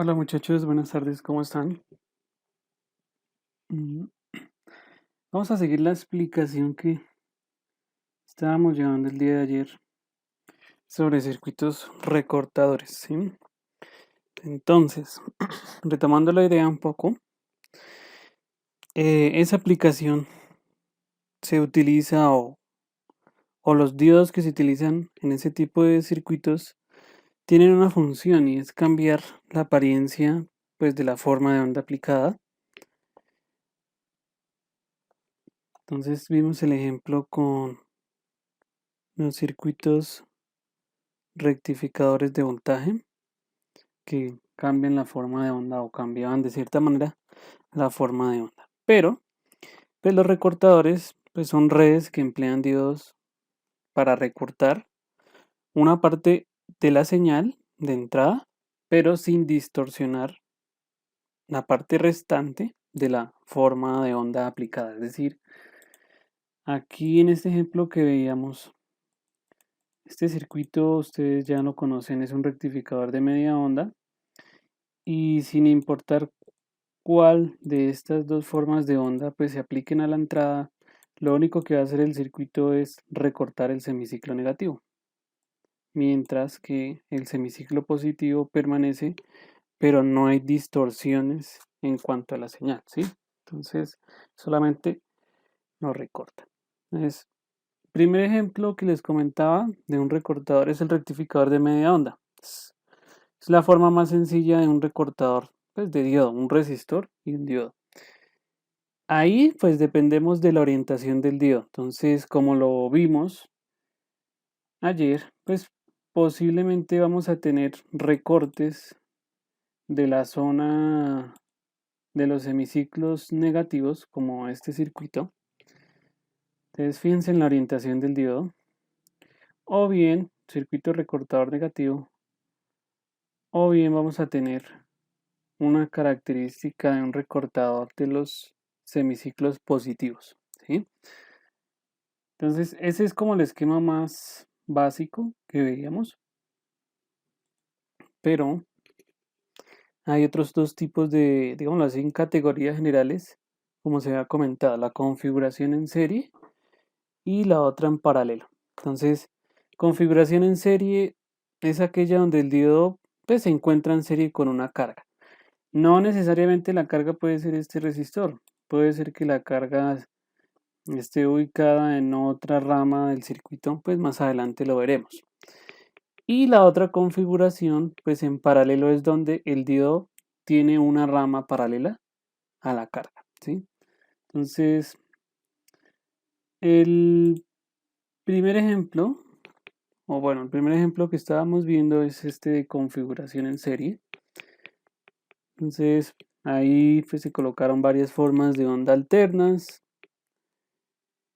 Hola muchachos, buenas tardes, ¿cómo están? Mm, Vamos a seguir la explicación que estábamos llevando el día de ayer sobre circuitos recortadores, ¿sí? Entonces, retomando la idea un poco, esa aplicación se utiliza o los diodos que se utilizan en ese tipo de circuitos tienen una función y es cambiar la apariencia pues de la forma de onda aplicada. Entonces vimos el ejemplo con los circuitos rectificadores de voltaje que cambian la forma de onda o cambiaban de cierta manera la forma de onda. Pero, pues los recortadores pues son redes que emplean diodos para recortar una parte de la señal de entrada, pero sin distorsionar la parte restante de la forma de onda aplicada. Es decir, aquí en este ejemplo que veíamos, este circuito ustedes ya lo conocen, es un rectificador de media onda y sin importar cuál de estas dos formas de onda pues se apliquen a la entrada, lo único que va a hacer el circuito es recortar el semiciclo negativo, mientras que el semiciclo positivo permanece, pero no hay distorsiones en cuanto a la señal, ¿sí? Entonces, solamente no recorta. Entonces, primer ejemplo que les comentaba de un recortador es el rectificador de media onda. Es la forma más sencilla de un recortador, pues de diodo, un resistor y un diodo. Ahí pues dependemos de la orientación del diodo. Entonces, como lo vimos ayer, pues posiblemente vamos a tener recortes de la zona de los semiciclos negativos, como este circuito. Entonces, fíjense en la orientación del diodo. O bien, circuito recortador negativo. O bien vamos a tener una característica de un recortador de los semiciclos positivos, ¿sí? Entonces, ese es como el esquema más básico que veíamos, pero hay otros dos tipos de, digámoslo así, en categorías generales, como se ha comentado, la configuración en serie y la otra en paralelo. Entonces, configuración en serie es aquella donde el diodo pues, se encuentra en serie con una carga. No necesariamente la carga puede ser este resistor, puede ser que la carga esté ubicada en otra rama del circuito, pues más adelante lo veremos. Y la otra configuración, pues en paralelo es donde el diodo tiene una rama paralela a la carga, ¿sí? Entonces, el primer ejemplo, o bueno, el primer ejemplo que estábamos viendo es este de configuración en serie. Entonces, ahí pues se colocaron varias formas de onda alternas.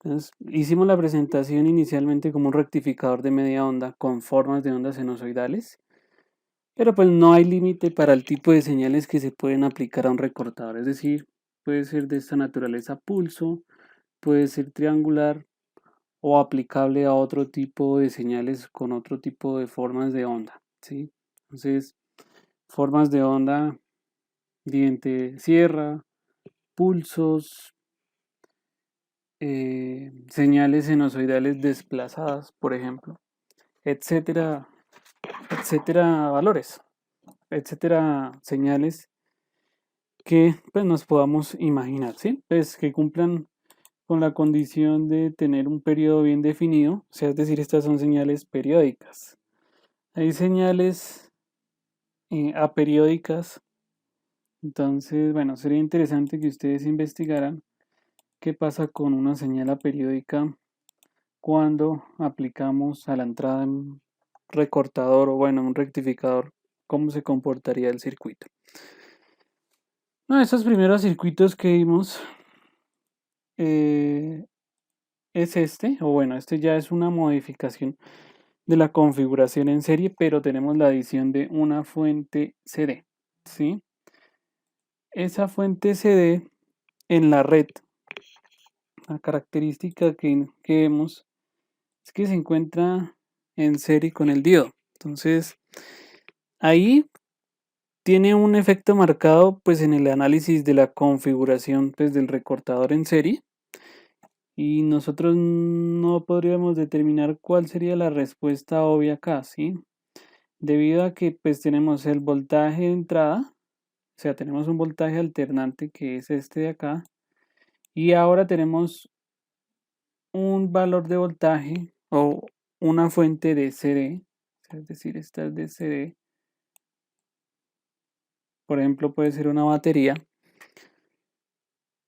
Entonces, hicimos la presentación inicialmente como un rectificador de media onda con formas de ondas sinusoidales. Pero pues no hay límite para el tipo de señales que se pueden aplicar a un recortador, es decir, puede ser de esta naturaleza pulso, puede ser triangular o aplicable a otro tipo de señales con otro tipo de formas de onda, ¿sí? Entonces, formas de onda, diente sierra, pulsos, señales sinusoidales desplazadas, por ejemplo, etcétera, etcétera, valores, etcétera, señales que pues nos podamos imaginar, ¿sí? Pues que cumplan con la condición de tener un periodo bien definido, o sea, es decir, estas son señales periódicas. Hay señales aperiódicas, entonces, bueno, sería interesante que ustedes investigaran qué pasa con una señal aperiódica cuando aplicamos a la entrada un recortador o bueno, un rectificador, cómo se comportaría el circuito. Uno de esos primeros circuitos que vimos eh, es este, o bueno, este ya es una modificación de la configuración en serie, pero tenemos la adición de una fuente CD, ¿sí? Esa fuente CD en la red, la característica que vemos es que se encuentra en serie con el diodo. Entonces, ahí tiene un efecto marcado pues en el análisis de la configuración pues, del recortador en serie y nosotros no podríamos determinar cuál sería la respuesta obvia acá, ¿sí? Debido a que pues tenemos el voltaje de entrada, o sea, tenemos un voltaje alternante que es este de acá y ahora tenemos un valor de voltaje o una fuente de CD, es decir, esta es de CD, por ejemplo, puede ser una batería.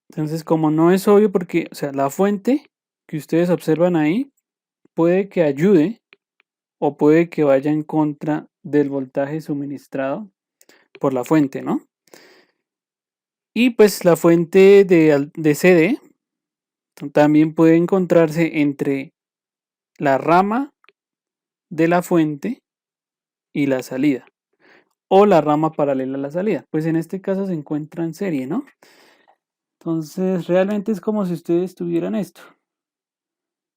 Entonces, como no es obvio porque, o sea, la fuente que ustedes observan ahí puede que ayude o puede que vaya en contra del voltaje suministrado por la fuente, ¿no? Y pues la fuente de CD también puede encontrarse entre la rama de la fuente y la salida, o la rama paralela a la salida. Pues en este caso se encuentra en serie, ¿no? Entonces, realmente es como si ustedes tuvieran esto.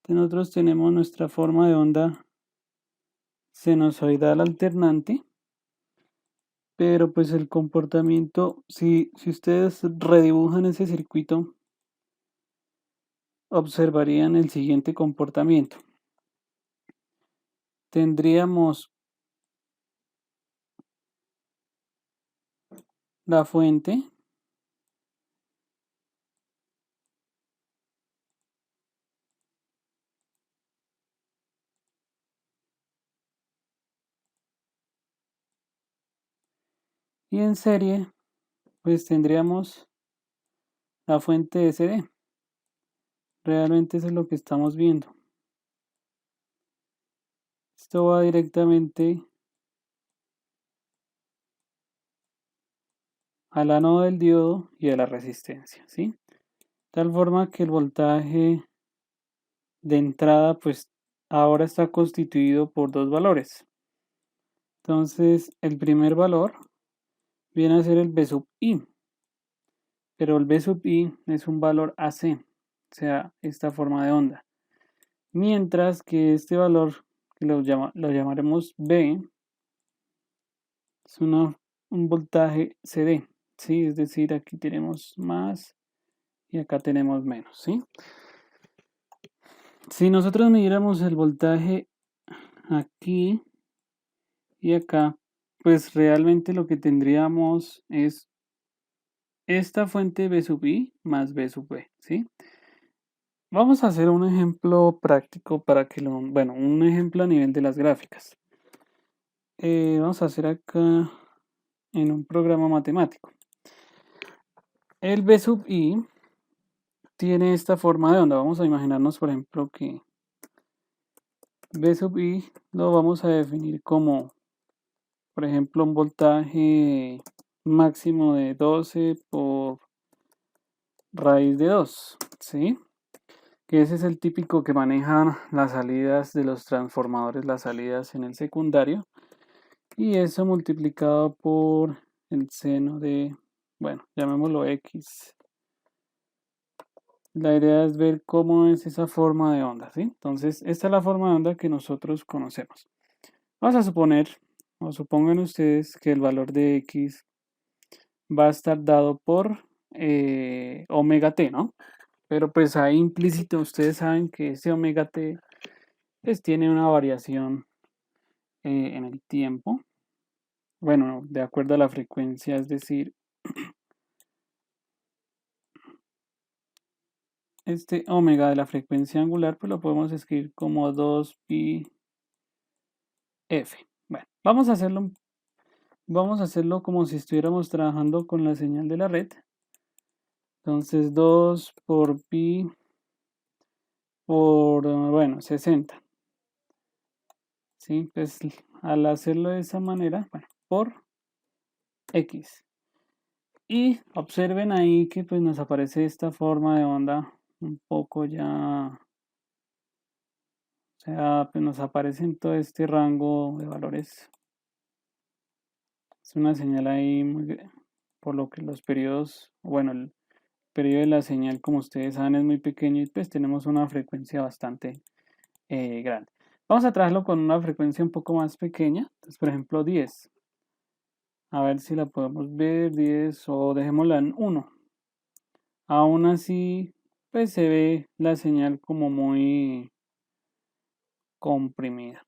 Nosotros tenemos nuestra forma de onda sinusoidal alternante, pero pues el comportamiento, si ustedes redibujan ese circuito, observarían el siguiente comportamiento. Tendríamos la fuente y en serie pues tendríamos la fuente de CD. Realmente eso es lo que estamos viendo. Esto va directamente al ánodo del diodo y a la resistencia, ¿sí? Tal forma que el voltaje de entrada pues ahora está constituido por dos valores. Entonces el primer valor viene a ser el B sub I, pero el B sub I es un valor AC, o sea, esta forma de onda. Mientras que este valor, que lo llamaremos B, es un voltaje CD, ¿sí? Es decir, aquí tenemos más y acá tenemos menos, ¿sí? Si nosotros midiéramos el voltaje aquí y acá, pues realmente lo que tendríamos es esta fuente B sub I más B sub B, ¿sí? Vamos a hacer un ejemplo práctico para que bueno, un ejemplo a nivel de las gráficas. Vamos a hacer acá en un programa matemático. El B sub I tiene esta forma de onda. Vamos a imaginarnos, por ejemplo, que B sub I lo vamos a definir como, por ejemplo, un voltaje máximo de 12 por raíz de 2, ¿sí? Que ese es el típico que manejan las salidas de los transformadores, las salidas en el secundario, y eso multiplicado por el seno de, bueno, llamémoslo X. La idea es ver cómo es esa forma de onda, ¿sí? Entonces, esta es la forma de onda que nosotros conocemos. Vamos a suponer, o supongan ustedes, que el valor de X va a estar dado por omega t, ¿no? Pero pues ahí implícito ustedes saben que ese omega t pues tiene una variación en el tiempo. Bueno, de acuerdo a la frecuencia, es decir, este omega de la frecuencia angular pues lo podemos escribir como 2pi f. Bueno, vamos a hacerlo como si estuviéramos trabajando con la señal de la red. Entonces 2 por pi por, bueno, 60. ¿Sí? Pues al hacerlo de esa manera, bueno, por x. Y observen ahí que pues nos aparece esta forma de onda un poco ya, o sea, pues nos aparece en todo este rango de valores. Es una señal ahí por lo que los periodos, bueno, el periodo de la señal, como ustedes saben, es muy pequeño y pues tenemos una frecuencia bastante grande. Vamos a trabajarlo con una frecuencia un poco más pequeña, entonces por ejemplo 10. A ver si la podemos ver, 10 o dejémosla en 1. Aún así, pues se ve la señal como muy comprimida.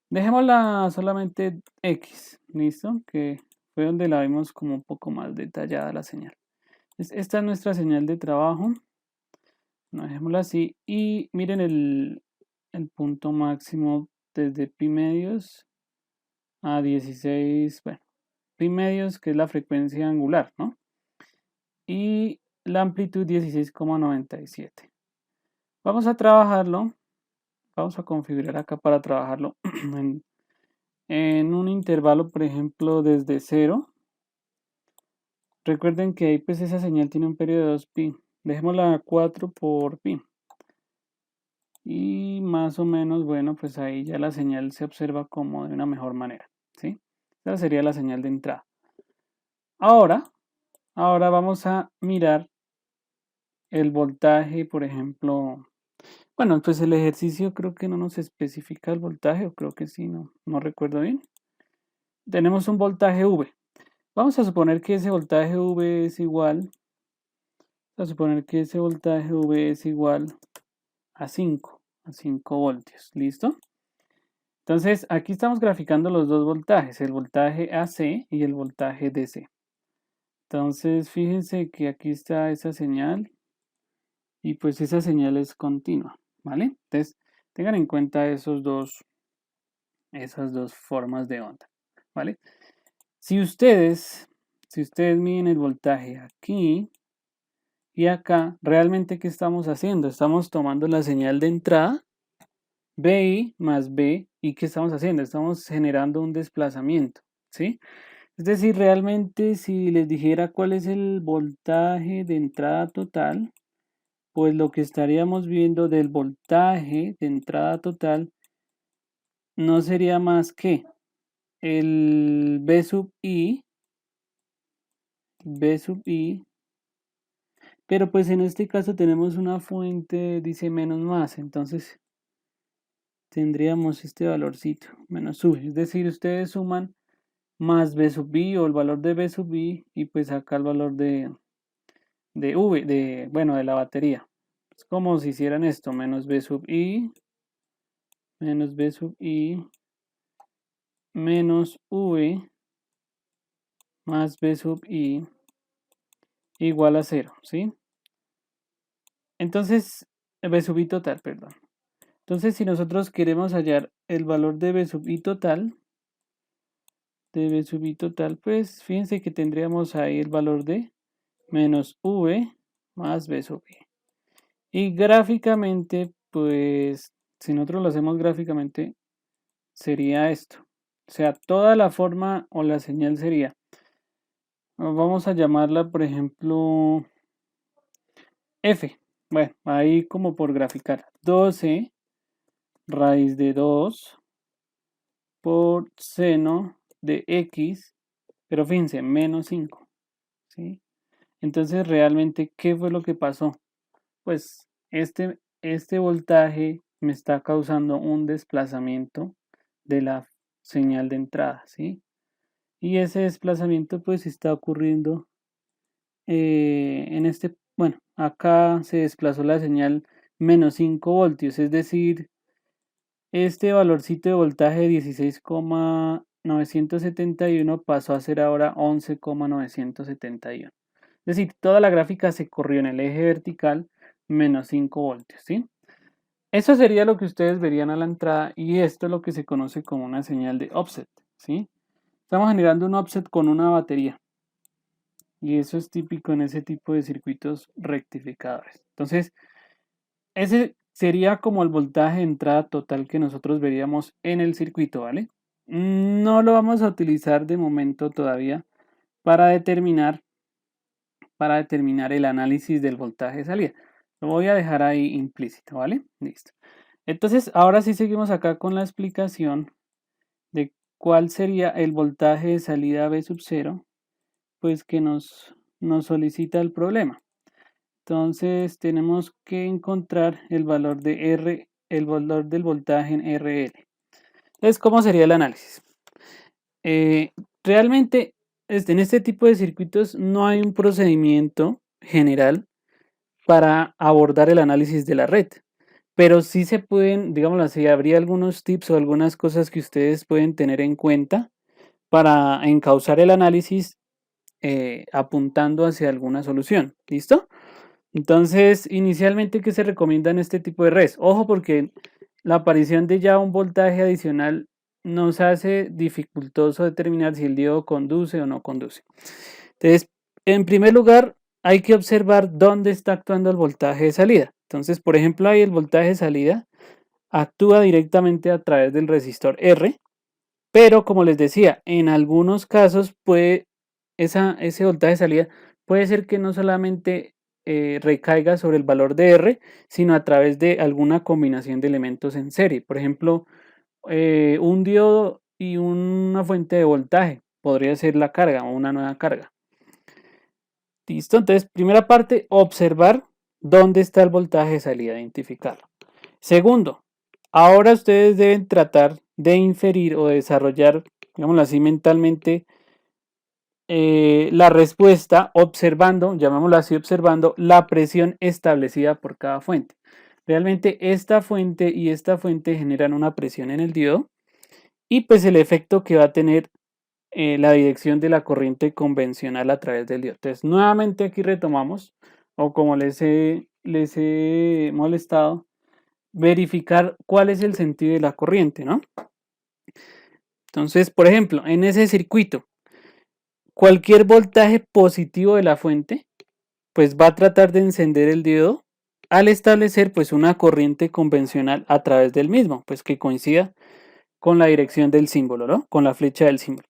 Dejémosla solamente X, ¿listo? Que fue donde la vimos como un poco más detallada la señal. Esta es nuestra señal de trabajo. No, dejémosla así. Y miren el punto máximo desde pi medios a 16, bueno, pi medios, que es la frecuencia angular, ¿no? Y la amplitud 16,97. Vamos a trabajarlo. Vamos a configurar acá para trabajarlo en un intervalo, por ejemplo, desde 0. Recuerden que ahí pues esa señal tiene un periodo de 2pi. Dejémosla a 4 por pi. Y más o menos, bueno, pues ahí ya la señal se observa como de una mejor manera, ¿sí? Esa sería la señal de entrada. Ahora vamos a mirar el voltaje, por ejemplo. Bueno, pues el ejercicio creo que no nos especifica el voltaje, o creo que sí, no recuerdo bien. Tenemos un voltaje V. Vamos a suponer que ese voltaje V es igual, a 5 voltios, ¿listo? Entonces, aquí estamos graficando los dos voltajes, el voltaje AC y el voltaje DC. Entonces, fíjense que aquí está esa señal y pues esa señal es continua, ¿vale? Entonces, tengan en cuenta esas dos formas de onda, ¿vale? Si ustedes miden el voltaje aquí y acá, realmente, ¿qué estamos haciendo? Estamos tomando la señal de entrada, BI más B, ¿y qué estamos haciendo? Estamos generando un desplazamiento, ¿sí? Es decir, realmente si les dijera cuál es el voltaje de entrada total, pues lo que estaríamos viendo del voltaje de entrada total no sería más que el B sub I, pero pues en este caso tenemos una fuente, dice menos más, entonces tendríamos este valorcito, menos sub, es decir, ustedes suman más B sub I o el valor de B sub I y pues acá el valor de V, de la batería. Es como si hicieran esto, menos B sub I, menos B sub I, menos V, más B sub I, igual a 0, ¿sí? Entonces, B sub I total, perdón. Entonces, si nosotros queremos hallar el valor de B sub I total, pues fíjense que tendríamos ahí el valor de menos V más B sub I. Y gráficamente, pues, si nosotros lo hacemos gráficamente, sería esto. O sea, toda la forma o la señal sería, vamos a llamarla, por ejemplo, F. Bueno, ahí como por graficar. 12 raíz de 2 por seno de X, pero fíjense, menos 5, ¿sí? Entonces, realmente, ¿qué fue lo que pasó? Pues este voltaje me está causando un desplazamiento de la señal de entrada, ¿sí? Y ese desplazamiento pues está ocurriendo bueno, acá se desplazó la señal menos 5 voltios, es decir, este valorcito de voltaje 16,971 pasó a ser ahora 11,971. Es decir, toda la gráfica se corrió en el eje vertical menos 5 voltios, ¿sí? Eso sería lo que ustedes verían a la entrada y esto es lo que se conoce como una señal de offset, ¿sí? Estamos generando un offset con una batería y eso es típico en ese tipo de circuitos rectificadores. Entonces, ese sería como el voltaje de entrada total que nosotros veríamos en el circuito, ¿vale? No lo vamos a utilizar de momento todavía para determinar el análisis del voltaje de salida. Lo voy a dejar ahí implícito, ¿vale? Listo. Entonces, ahora sí seguimos acá con la explicación de cuál sería el voltaje de salida B sub 0, pues que nos solicita el problema. Entonces, tenemos que encontrar el valor de R, el valor del voltaje en RL. Entonces, ¿cómo sería el análisis? Realmente en este tipo de circuitos no hay un procedimiento general para abordar el análisis de la red, pero sí se pueden, digámoslo así, habría algunos tips o algunas cosas que ustedes pueden tener en cuenta para encauzar el análisis apuntando hacia alguna solución. ¿Listo? Entonces, inicialmente, ¿qué se recomienda en este tipo de redes? Ojo, porque la aparición de ya un voltaje adicional nos hace dificultoso determinar si el diodo conduce o no conduce. Entonces, en primer lugar, hay que observar dónde está actuando el voltaje de salida. Entonces, por ejemplo, ahí el voltaje de salida actúa directamente a través del resistor R, pero como les decía, en algunos casos ese voltaje de salida puede ser que no solamente recaiga sobre el valor de R, sino a través de alguna combinación de elementos en serie. Por ejemplo, un diodo y una fuente de voltaje podría ser la carga o una nueva carga. Listo, entonces, primera parte, observar dónde está el voltaje de salida, identificarlo. Segundo, ahora ustedes deben tratar de inferir o de desarrollar, digámoslo así, mentalmente la respuesta observando, llamémoslo así, observando la presión establecida por cada fuente. Realmente esta fuente y esta fuente generan una presión en el diodo y pues el efecto que va a tener la dirección de la corriente convencional a través del diodo. Entonces, nuevamente aquí retomamos, o como les he molestado, verificar cuál es el sentido de la corriente, ¿no? Entonces, por ejemplo, en ese circuito, cualquier voltaje positivo de la fuente, pues va a tratar de encender el diodo al establecer pues una corriente convencional a través del mismo, pues que coincida con la dirección del símbolo, ¿no? Con la flecha del símbolo.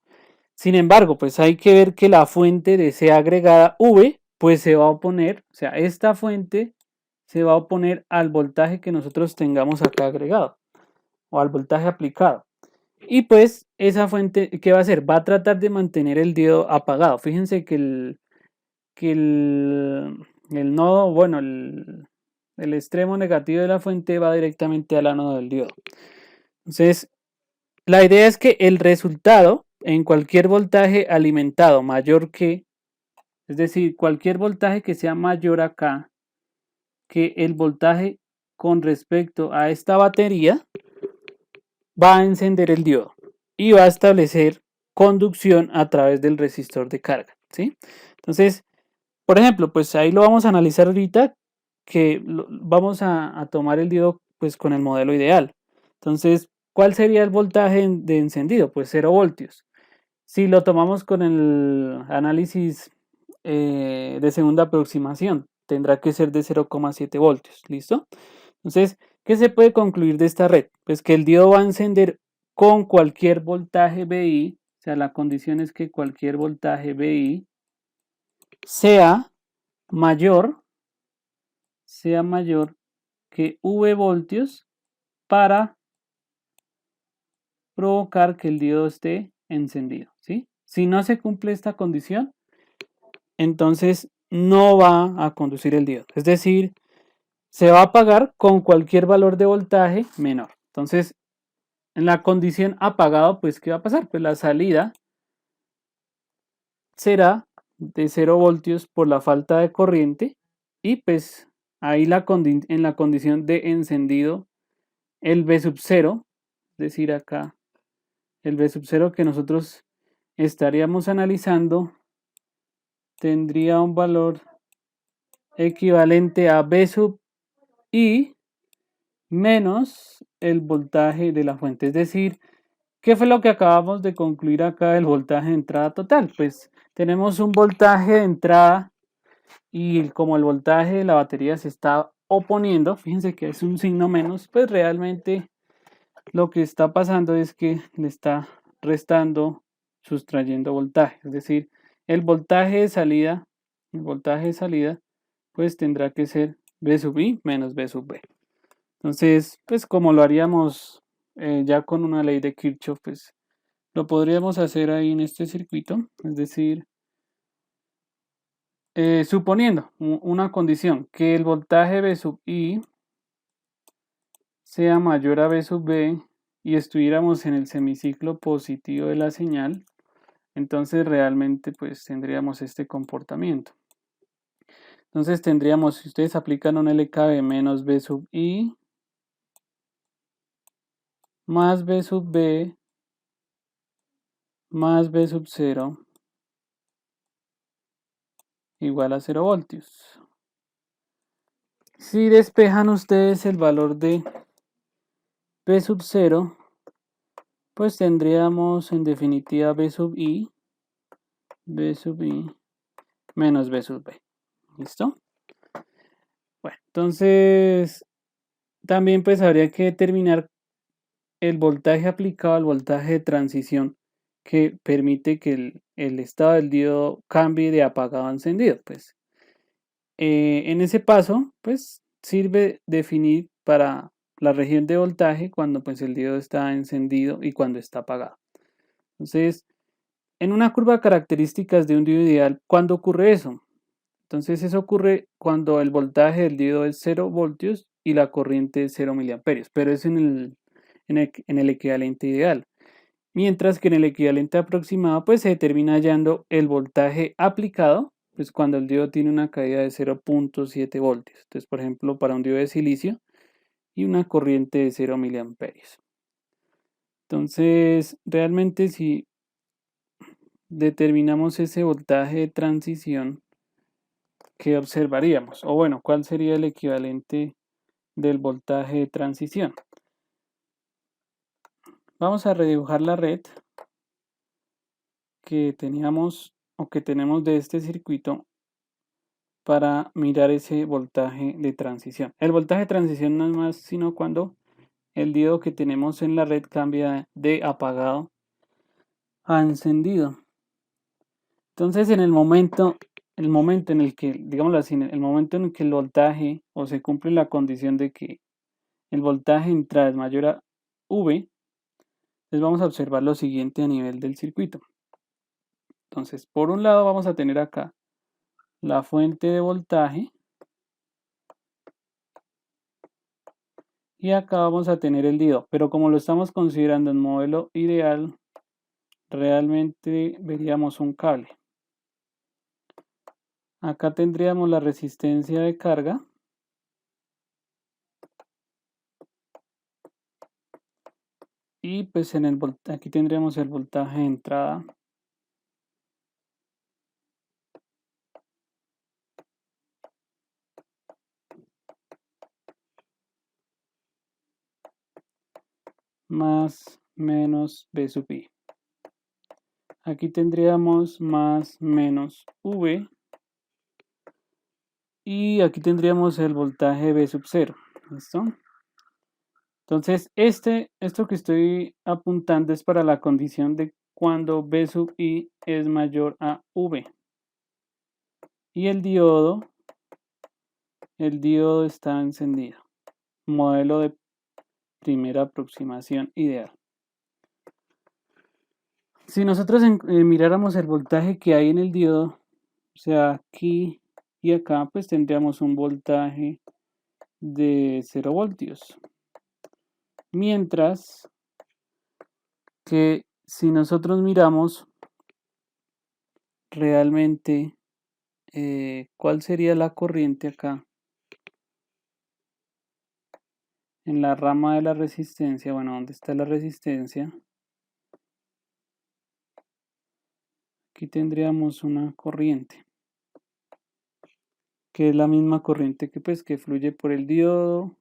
Sin embargo, pues hay que ver que la fuente de C agregada V, pues se va a oponer, o sea, esta fuente se va a oponer al voltaje que nosotros tengamos acá agregado o al voltaje aplicado. Y pues esa fuente, ¿qué va a hacer? Va a tratar de mantener el diodo apagado. Fíjense que el nodo, bueno, el extremo negativo de la fuente va directamente al ánodo del diodo. Entonces, la idea es que el resultado en cualquier voltaje alimentado mayor que, es decir, cualquier voltaje que sea mayor acá que el voltaje con respecto a esta batería, va a encender el diodo y va a establecer conducción a través del resistor de carga, ¿sí? Entonces, por ejemplo, pues ahí lo vamos a analizar ahorita, que vamos a tomar el diodo pues con el modelo ideal. Entonces, ¿cuál sería el voltaje de encendido? Pues 0 voltios. Si lo tomamos con el análisis de segunda aproximación, tendrá que ser de 0,7 voltios, ¿listo? Entonces, ¿qué se puede concluir de esta red? Pues que el diodo va a encender con cualquier voltaje VI, o sea, la condición es que cualquier voltaje VI sea mayor que V voltios para provocar que el diodo esté encendido, ¿sí? Si no se cumple esta condición, entonces no va a conducir el diodo. Es decir, se va a apagar con cualquier valor de voltaje menor. Entonces, en la condición apagado, pues, ¿qué va a pasar? Pues la salida será de 0 voltios por la falta de corriente y pues ahí en la condición de encendido el V sub 0, es decir, acá el V sub 0 que nosotros estaríamos analizando tendría un valor equivalente a V sub I menos el voltaje de la fuente. Es decir, ¿qué fue lo que acabamos de concluir acá del voltaje de entrada total? Pues tenemos un voltaje de entrada y como el voltaje de la batería se está oponiendo, fíjense que es un signo menos, pues realmente lo que está pasando es que le está restando, sustrayendo voltaje. Es decir, el voltaje de salida, pues tendrá que ser V sub I menos V sub B. Entonces, pues como lo haríamos ya con una ley de Kirchhoff, pues lo podríamos hacer ahí en este circuito, es decir, suponiendo una condición, que el voltaje V sub I sea mayor a V sub B y estuviéramos en el semiciclo positivo de la señal, Entonces realmente pues tendríamos este comportamiento. Entonces tendríamos, si ustedes aplican un LKB menos B sub I más B sub B más B sub 0 igual a 0 voltios. Si despejan ustedes el valor de B sub 0, pues tendríamos en definitiva B sub I menos B sub B. ¿Listo? Bueno, entonces también pues habría que determinar el voltaje aplicado al voltaje de transición que permite que el estado del diodo cambie de apagado a encendido. Pues en ese paso, pues sirve definir para la región de voltaje cuando pues el diodo está encendido y cuando está apagado. Entonces, en una curva de características de un diodo ideal, ¿cuándo ocurre eso? Entonces eso ocurre cuando el voltaje del diodo es 0 voltios y la corriente es 0 miliamperios, pero es en el equivalente ideal. Mientras que en el equivalente aproximado pues se determina hallando el voltaje aplicado, pues cuando el diodo tiene una caída de 0.7 voltios. Entonces, por ejemplo, para un diodo de silicio y una corriente de 0 miliamperios. Entonces, realmente si determinamos ese voltaje de transición, ¿qué observaríamos? O bueno, ¿cuál sería el equivalente del voltaje de transición? Vamos a redibujar la red que teníamos o que tenemos de este circuito para mirar ese voltaje de transición. El voltaje de transición no es más sino cuando el diodo que tenemos en la red cambia de apagado a encendido. Entonces, en el momento en el que, digámoslo así, el momento en el que el voltaje o se cumple la condición de que el voltaje entrada es mayor a V, les vamos a observar lo siguiente a nivel del circuito. Entonces, por un lado vamos a tener acá la fuente de voltaje y acá vamos a tener el diodo, pero como lo estamos considerando en modelo ideal, realmente veríamos un cable. Acá tendríamos la resistencia de carga y pues aquí tendríamos el voltaje de entrada más menos B sub I. Aquí tendríamos más menos V y aquí tendríamos el voltaje B sub 0. ¿Listo? Entonces, esto que estoy apuntando es para la condición de cuando B sub I es mayor a V. Y el diodo está encendido. Modelo de primera aproximación ideal. Si nosotros miráramos el voltaje que hay en el diodo, o sea, aquí y acá, pues tendríamos un voltaje de 0 voltios. Mientras que si nosotros miramos realmente cuál sería la corriente acá en la rama de la resistencia, bueno, ¿dónde está la resistencia? Aquí tendríamos una corriente, que es la misma corriente que pues que fluye por el diodo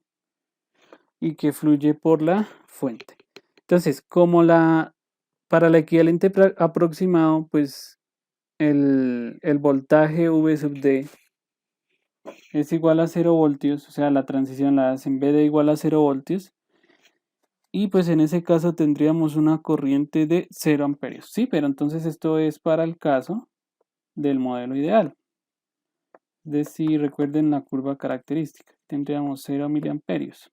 y que fluye por la fuente. Entonces, para el equivalente aproximado, pues el voltaje V sub D es igual a 0 voltios, o sea, la transición la hacen V de igual a 0 voltios. Y pues en ese caso tendríamos una corriente de 0 amperios. Sí, pero entonces esto es para el caso del modelo ideal. Es decir, recuerden la curva característica. Tendríamos 0 miliamperios.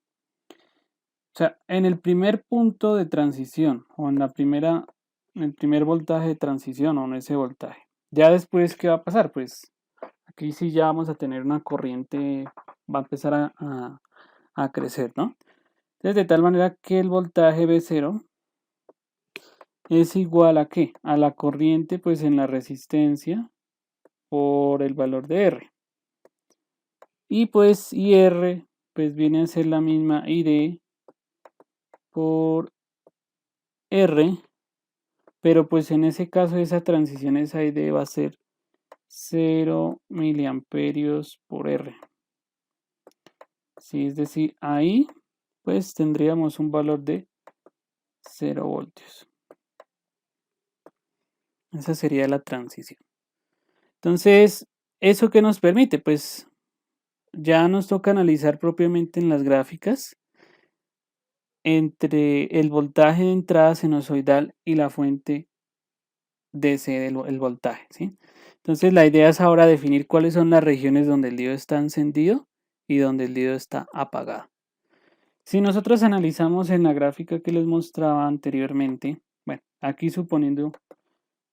O sea, en el primer punto de transición o en el primer voltaje de transición o en ese voltaje. Ya después, ¿qué va a pasar? Pues aquí sí ya vamos a tener una corriente, va a empezar a crecer, ¿no? Entonces, de tal manera que el voltaje B0 es igual a ¿qué? A la corriente pues en la resistencia por el valor de R. Y pues IR pues viene a ser la misma ID por R, pero pues en ese caso esa transición, esa ID va a ser 0 miliamperios por R. Sí, es decir, ahí pues tendríamos un valor de 0 voltios. Esa sería la transición. Entonces, ¿eso qué nos permite? Pues ya nos toca analizar propiamente en las gráficas entre el voltaje de entrada sinusoidal y la fuente DC del voltaje, ¿sí? Entonces la idea es ahora definir cuáles son las regiones donde el diodo está encendido y donde el diodo está apagado. Si nosotros analizamos en la gráfica que les mostraba anteriormente, bueno, aquí suponiendo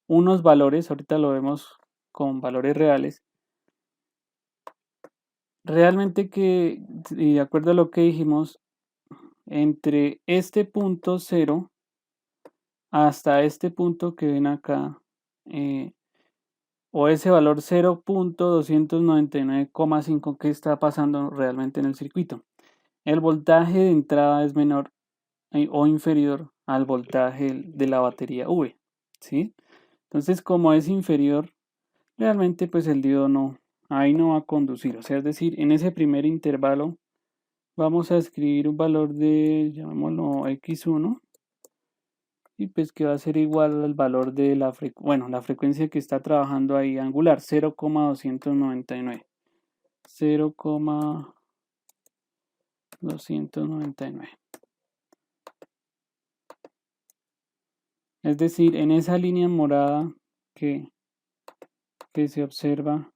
unos valores, ahorita lo vemos con valores reales, realmente que, y de acuerdo a lo que dijimos, entre este punto 0 hasta este punto que ven acá, o ese valor 0.299,5 que está pasando realmente en el circuito. El voltaje de entrada es menor o inferior al voltaje de la batería V, ¿sí? Entonces, como es inferior, realmente pues el diodo no, ahí no va a conducir. O sea, es decir, en ese primer intervalo vamos a escribir un valor de, llamémoslo X1, y pues que va a ser igual al valor de la la frecuencia que está trabajando ahí angular, 0,299. 0,299. Es decir, en esa línea morada que, que se observa,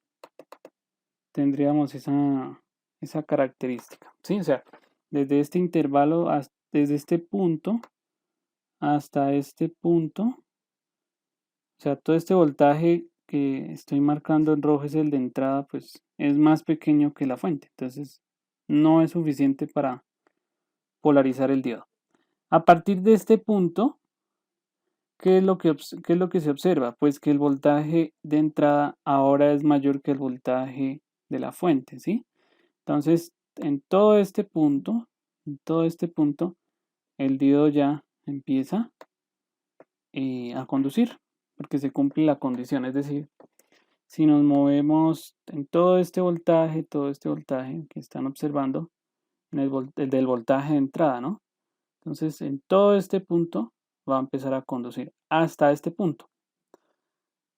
tendríamos esa característica, ¿sí? O sea, desde este intervalo, desde este punto hasta este punto, o sea, todo este voltaje que estoy marcando en rojo es el de entrada, pues es más pequeño que la fuente, entonces no es suficiente para polarizar el diodo. A partir de este punto, ¿qué es lo que se observa? Pues que el voltaje de entrada ahora es mayor que el voltaje de la fuente, ¿sí? Entonces, en todo este punto, el diodo ya empieza a conducir, porque se cumple la condición. Es decir, si nos movemos en todo este voltaje que están observando, en el del voltaje de entrada, ¿no? Entonces, en todo este punto va a empezar a conducir hasta este punto.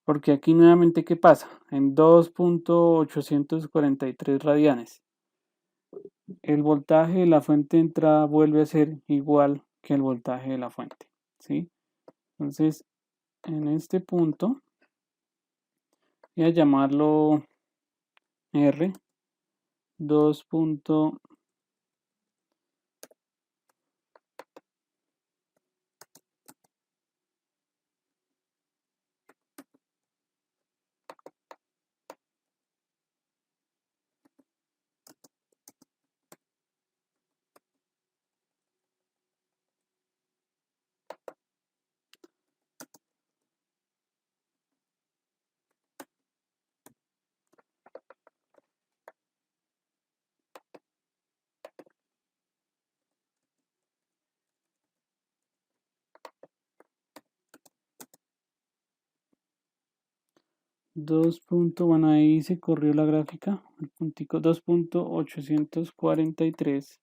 Porque aquí nuevamente, ¿qué pasa? En 2.843 radianes, el voltaje de la fuente de entrada vuelve a ser igual que el voltaje de la fuente, ¿sí? Entonces, en este punto, voy a llamarlo R 2. 2. Bueno, ahí se corrió la gráfica, el puntico 2.843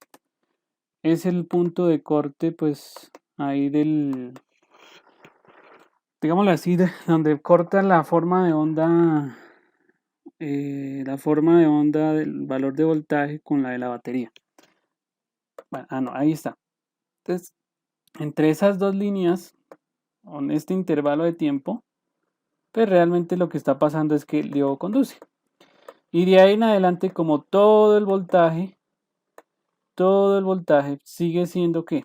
es el punto de corte, pues ahí digámoslo así, donde corta la forma de onda del valor de voltaje con la de la batería. Bueno, no, ahí está. Entonces, entre esas dos líneas, con este intervalo de tiempo, pues realmente lo que está pasando es que el diodo conduce. Y de ahí en adelante, como todo el voltaje sigue siendo ¿qué?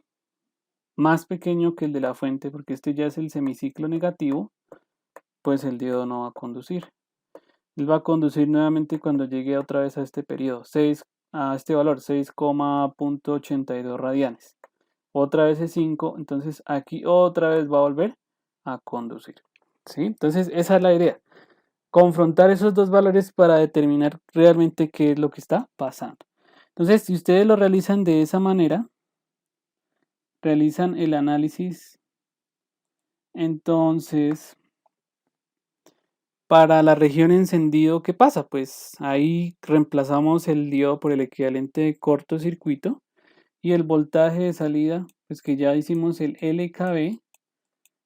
Más pequeño que el de la fuente, porque este ya es el semiciclo negativo, pues el diodo no va a conducir. Él va a conducir nuevamente cuando llegue otra vez a este periodo, a este valor, 6,82 radianes. Otra vez es 5, entonces aquí otra vez va a volver a conducir. ¿Sí? Entonces, esa es la idea. Confrontar esos dos valores para determinar realmente qué es lo que está pasando. Entonces, si ustedes lo realizan de esa manera, realizan el análisis, entonces, para la región encendido, ¿qué pasa? Pues ahí reemplazamos el diodo por el equivalente de cortocircuito y el voltaje de salida, pues que ya hicimos el LKB,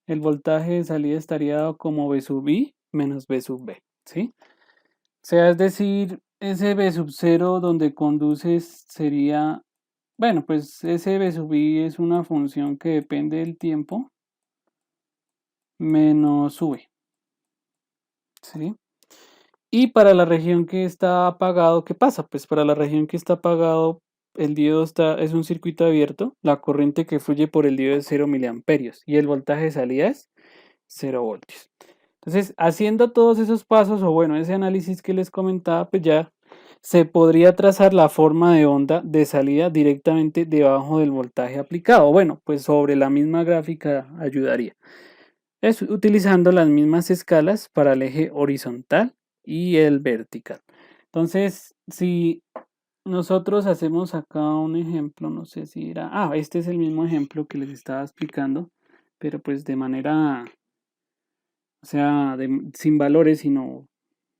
el voltaje de salida estaría dado como B sub I menos B sub B, ¿sí? O sea, es decir, ese B sub 0 donde conduces sería, bueno, pues ese B sub I es una función que depende del tiempo menos V, ¿sí? Y para la región que está apagado, ¿qué pasa? Pues para la región que está apagado, el diodo es un circuito abierto, la corriente que fluye por el diodo es 0 miliamperios y el voltaje de salida es 0 voltios. Entonces, haciendo todos esos pasos, o bueno, ese análisis que les comentaba, pues ya se podría trazar la forma de onda de salida directamente debajo del voltaje aplicado. Bueno, pues sobre la misma gráfica ayudaría. Es utilizando las mismas escalas para el eje horizontal y el vertical. Entonces, si nosotros hacemos acá un ejemplo, no sé si era, este es el mismo ejemplo que les estaba explicando, pero pues de manera, o sea, sin valores, sino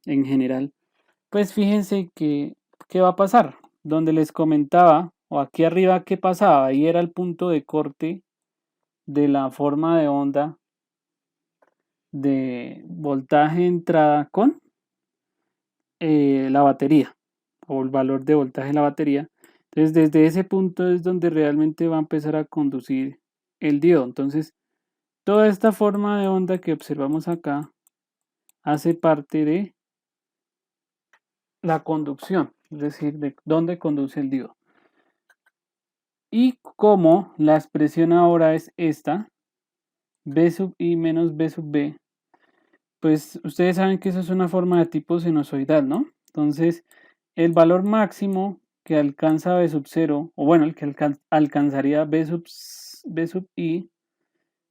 en general. Pues fíjense que, ¿qué va a pasar? Donde les comentaba, o aquí arriba, ¿qué pasaba? Ahí era el punto de corte de la forma de onda de voltaje entrada con la batería o el valor de voltaje de la batería. Entonces, desde ese punto es donde realmente va a empezar a conducir el diodo. Entonces, toda esta forma de onda que observamos acá hace parte de la conducción, es decir, de dónde conduce el diodo. Y como la expresión ahora es esta, B sub I menos B sub B, pues ustedes saben que eso es una forma de tipo sinusoidal, ¿no? Entonces, el valor máximo que alcanza B sub 0, o bueno, el que alcanzaría B sub I,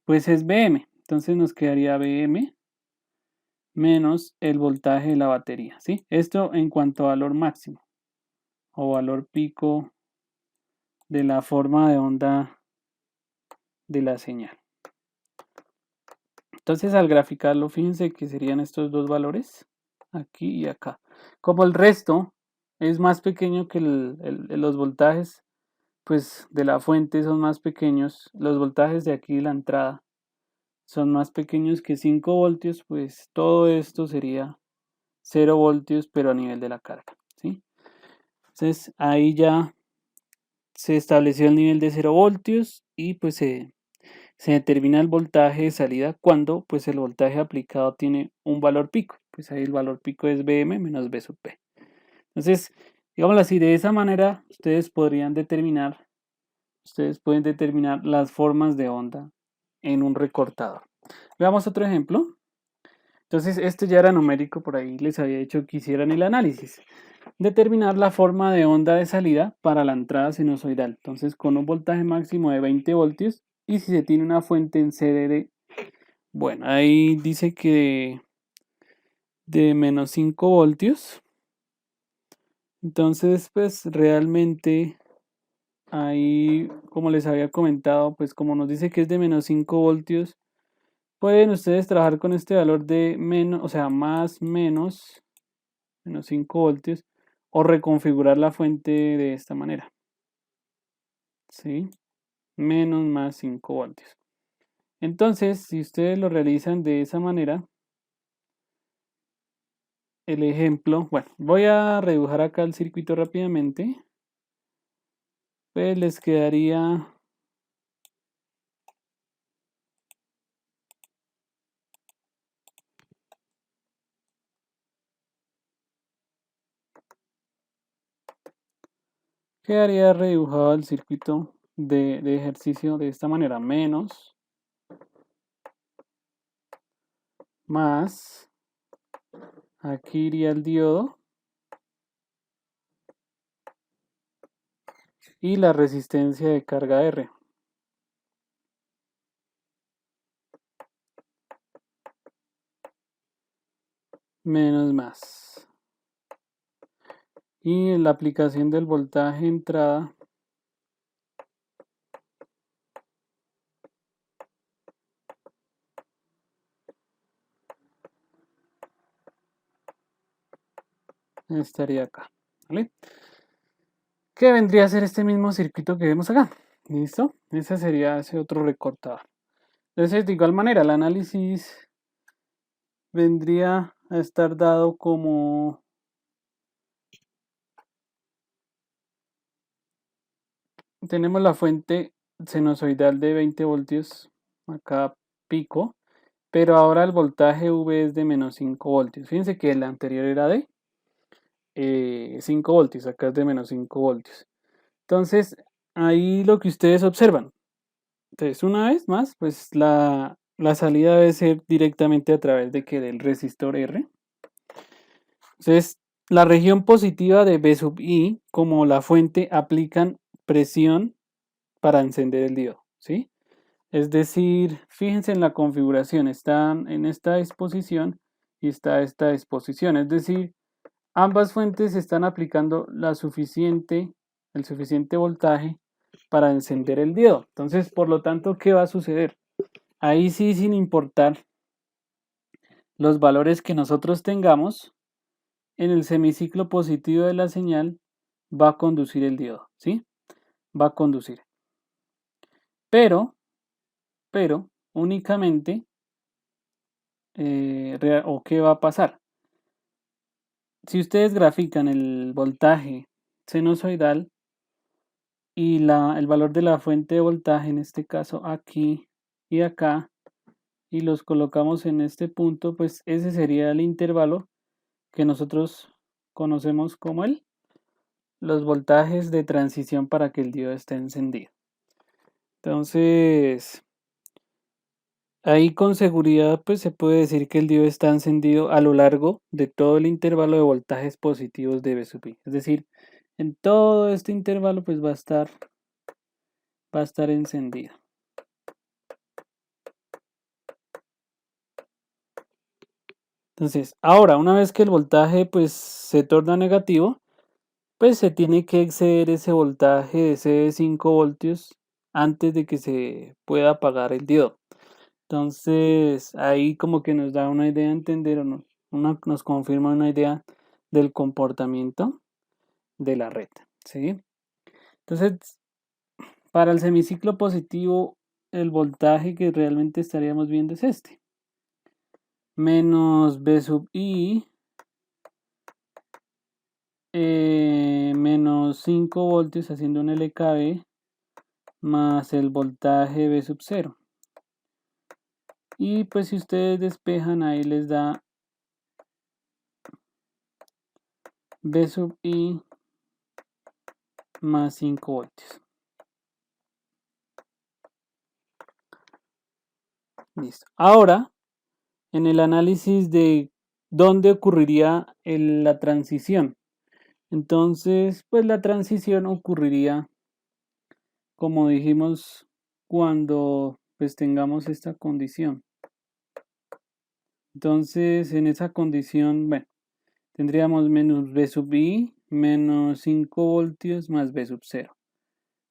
pues es BM. Entonces nos quedaría BM menos el voltaje de la batería, ¿sí? Esto en cuanto a valor máximo o valor pico de la forma de onda de la señal. Entonces al graficarlo, fíjense que serían estos dos valores, aquí y acá. Como el resto es más pequeño que los voltajes, pues de la fuente son más pequeños, los voltajes de aquí de la entrada son más pequeños que 5 voltios, pues todo esto sería 0 voltios, pero a nivel de la carga, ¿sí? Entonces ahí ya se estableció el nivel de 0 voltios y pues se determina el voltaje de salida cuando pues el voltaje aplicado tiene un valor pico. Pues ahí el valor pico es Bm menos B sub P. Entonces, digámoslo así, de esa manera ustedes pueden determinar las formas de onda en un recortador. Veamos otro ejemplo. Entonces, este ya era numérico, por ahí les había dicho que hicieran el análisis. Determinar la forma de onda de salida para la entrada sinusoidal. Entonces, con un voltaje máximo de 20 voltios y si se tiene una fuente en CDD, bueno, ahí dice que de menos 5 voltios. Entonces, pues realmente ahí, como les había comentado, pues como nos dice que es de menos 5 voltios, pueden ustedes trabajar con este valor de menos, o sea, más menos 5 voltios, o reconfigurar la fuente de esta manera. ¿Sí? Menos más 5 voltios. Entonces, si ustedes lo realizan de esa manera, el ejemplo, bueno, voy a redibujar acá el circuito rápidamente. Pues les quedaría redibujado el circuito de ejercicio de esta manera. Menos, más, aquí iría el diodo y la resistencia de carga R. menos más. Y la aplicación del voltaje entrada estaría acá, ¿vale? ¿Qué vendría a ser este mismo circuito que vemos acá? ¿Listo? Ese sería ese otro recortador. Entonces, de igual manera, el análisis vendría a estar dado como tenemos la fuente sinusoidal de 20 voltios, acá pico, pero ahora el voltaje V es de menos 5 voltios. Fíjense que el anterior era de 5 voltios, acá es de menos 5 voltios. Entonces, ahí lo que ustedes observan. Entonces, una vez más, pues la salida debe ser directamente a través de que del resistor R. Entonces, la región positiva de B sub I, como la fuente, aplican presión para encender el diodo, ¿sí? Es decir, fíjense en la configuración, están en esta disposición y está esta disposición, es decir, ambas fuentes están aplicando el suficiente voltaje para encender el diodo. Entonces, por lo tanto, ¿qué va a suceder? Ahí sí, sin importar los valores que nosotros tengamos, en el semiciclo positivo de la señal va a conducir el diodo, ¿sí? Va a conducir. Pero únicamente, ¿o qué va a pasar? Si ustedes grafican el voltaje sinusoidal y el valor de la fuente de voltaje, en este caso aquí y acá, y los colocamos en este punto, pues ese sería el intervalo que nosotros conocemos como los voltajes de transición para que el diodo esté encendido. Entonces, ahí con seguridad pues se puede decir que el diodo está encendido a lo largo de todo el intervalo de voltajes positivos de B sub I. Es decir, en todo este intervalo pues va a estar encendido. Entonces, ahora una vez que el voltaje pues se torna negativo, pues se tiene que exceder ese voltaje de ese de 5 voltios antes de que se pueda apagar el diodo. Entonces, ahí como que nos da una idea de entender o nos confirma una idea del comportamiento de la red, ¿sí? Entonces, para el semiciclo positivo, el voltaje que realmente estaríamos viendo es este. Menos B sub I, menos 5 voltios haciendo un LKB, más el voltaje B sub 0. Y pues si ustedes despejan, ahí les da B sub I más 5 voltios. Listo. Ahora, en el análisis de dónde ocurriría la transición. Entonces, pues la transición ocurriría, como dijimos, cuando pues tengamos esta condición. Entonces, en esa condición, bueno, tendríamos menos B sub I, menos 5 voltios más B sub 0.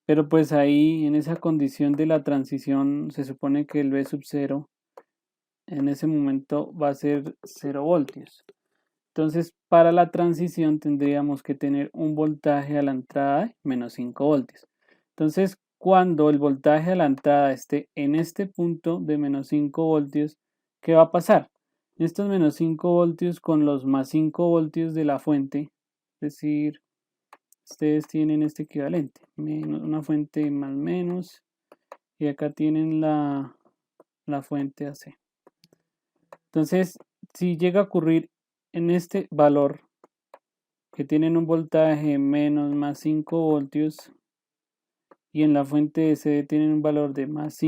Pero pues ahí, en esa condición de la transición, se supone que el B sub 0 en ese momento va a ser 0 voltios. Entonces, para la transición tendríamos que tener un voltaje a la entrada de menos 5 voltios. Entonces, cuando el voltaje a la entrada esté en este punto de menos 5 voltios, ¿qué va a pasar? Estos menos 5 voltios con los más 5 voltios de la fuente, es decir, ustedes tienen este equivalente, una fuente más menos, y acá tienen la fuente AC. Entonces, si llega a ocurrir en este valor que tienen un voltaje menos más 5 voltios y en la fuente DC tienen un valor de más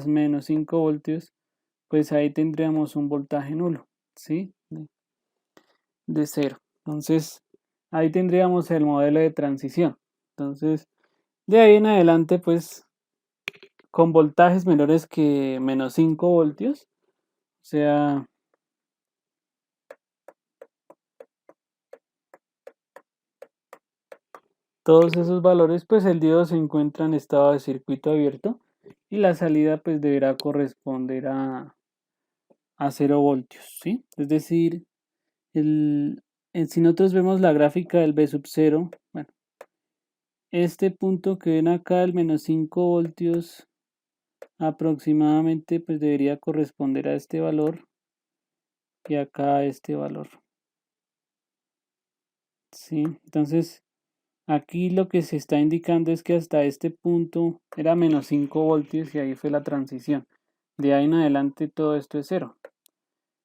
menos 5 voltios, pues ahí tendríamos un voltaje nulo, ¿sí? De 0. Entonces, ahí tendríamos el modelo de transición. Entonces, de ahí en adelante, pues, con voltajes menores que menos 5 voltios, o sea, todos esos valores, pues el diodo se encuentra en estado de circuito abierto y la salida pues deberá corresponder a 0 voltios, ¿sí? Es decir, si nosotros vemos la gráfica del V sub 0, bueno, este punto que ven acá, el menos 5 voltios aproximadamente, pues debería corresponder a este valor y acá a este valor, ¿sí? Entonces, aquí lo que se está indicando es que hasta este punto era menos 5 voltios y ahí fue la transición. De ahí en adelante todo esto es cero.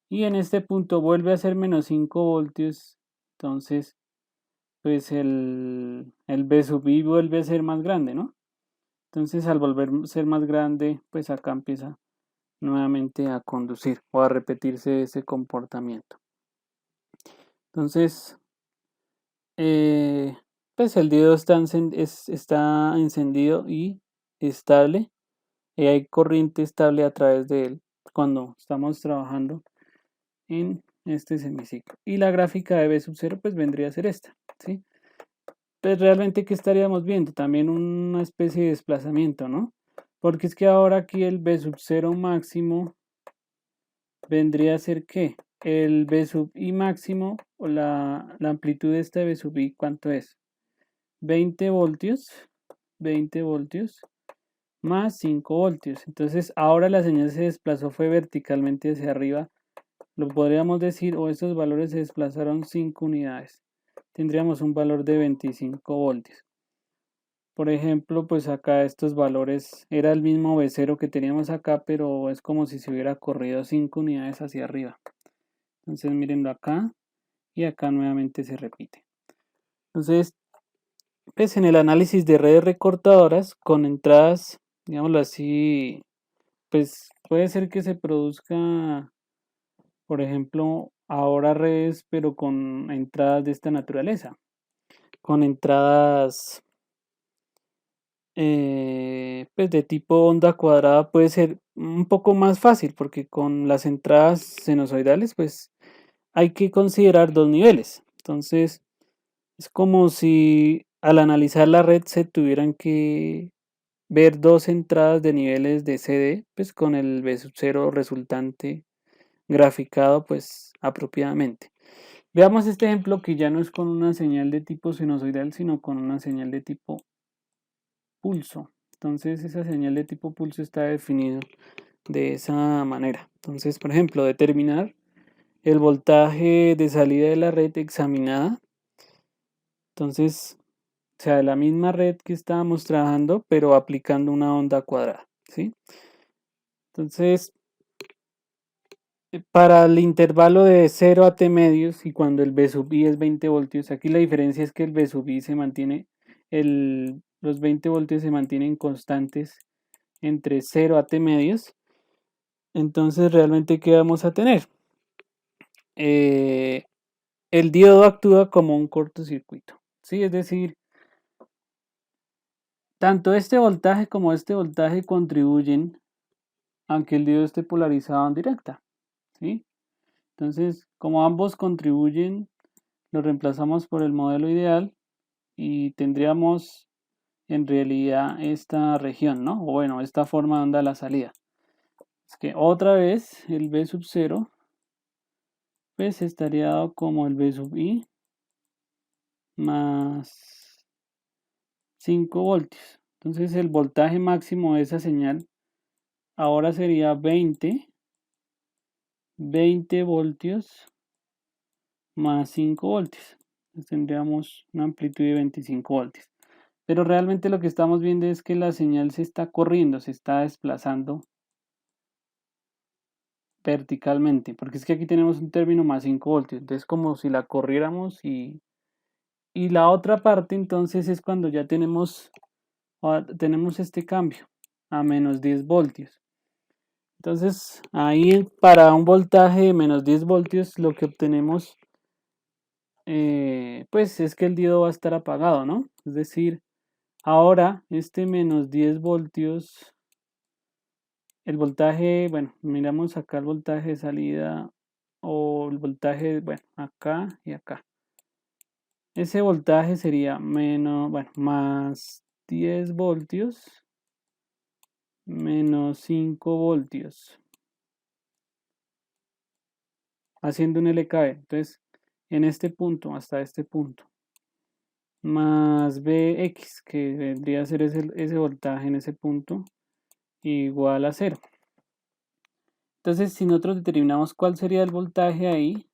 Y en este punto vuelve a ser menos 5 voltios. Entonces, pues el B sub I vuelve a ser más grande, ¿no? Entonces, al volver a ser más grande, pues acá empieza nuevamente a conducir o a repetirse ese comportamiento. Entonces, pues el diodo está encendido y estable, y hay corriente estable a través de él cuando estamos trabajando en este semiciclo. Y la gráfica de V sub 0 pues vendría a ser esta, ¿sí? Pues realmente, ¿qué estaríamos viendo? También una especie de desplazamiento, ¿no? Porque es que ahora aquí el V sub 0 máximo vendría a ser ¿qué? El V sub I máximo o la amplitud de este V sub I, ¿cuánto es? 20 voltios, 20 voltios más 5 voltios. Entonces ahora la señal se desplazó, fue verticalmente hacia arriba. Lo podríamos decir, o estos valores se desplazaron 5 unidades. Tendríamos un valor de 25 voltios. Por ejemplo, pues acá estos valores, era el mismo V0 que teníamos acá, pero es como si se hubiera corrido 5 unidades hacia arriba. Entonces mírenlo acá y acá nuevamente se repite. Entonces, pues en el análisis de redes recortadoras con entradas, digámoslo así, pues puede ser que se produzca, por ejemplo, ahora redes, pero con entradas de esta naturaleza, con entradas pues de tipo onda cuadrada puede ser un poco más fácil, porque con las entradas sinusoidales, pues hay que considerar dos niveles. Entonces, es como si al analizar la red se tuvieran que ver dos entradas de niveles de CD, pues con el B sub 0 resultante graficado pues apropiadamente. Veamos este ejemplo que ya no es con una señal de tipo sinusoidal, sino con una señal de tipo pulso. Entonces esa señal de tipo pulso está definida de esa manera. Entonces, por ejemplo, determinar el voltaje de salida de la red examinada. Entonces, o sea, de la misma red que estábamos trabajando, pero aplicando una onda cuadrada, ¿sí? Entonces, para el intervalo de 0 a T medios y cuando el B sub I es 20 voltios, aquí la diferencia es que el B sub I se mantiene, los 20 voltios se mantienen constantes entre 0 a T medios. Entonces, realmente, ¿qué vamos a tener? El diodo actúa como un cortocircuito, ¿sí? Es decir, tanto este voltaje como este voltaje contribuyen a que el diodo esté polarizado en directa, ¿sí? Entonces, como ambos contribuyen, lo reemplazamos por el modelo ideal y tendríamos en realidad esta región, ¿no? O bueno, esta forma de onda a la salida. Es que otra vez el V sub 0 pues estaría dado como el V sub I más 5 voltios. Entonces el voltaje máximo de esa señal ahora sería 20 voltios más 5 voltios. Entonces tendríamos una amplitud de 25 voltios. Pero realmente lo que estamos viendo es que la señal se está corriendo, se está desplazando verticalmente, porque es que aquí tenemos un término más 5 voltios, entonces como si la corriéramos y la otra parte entonces es cuando ya tenemos este cambio a menos 10 voltios. Entonces ahí para un voltaje de menos 10 voltios lo que obtenemos pues es que el diodo va a estar apagado, ¿no? Es decir, ahora este menos 10 voltios, el voltaje, bueno, miramos acá el voltaje de salida o el voltaje, bueno, acá y acá. ese voltaje sería más 10 voltios menos 5 voltios, haciendo un LKE. Entonces, en este punto, hasta este punto, más Bx, que vendría a ser ese voltaje en ese punto, igual a 0. Entonces, si nosotros determinamos cuál sería el voltaje ahí,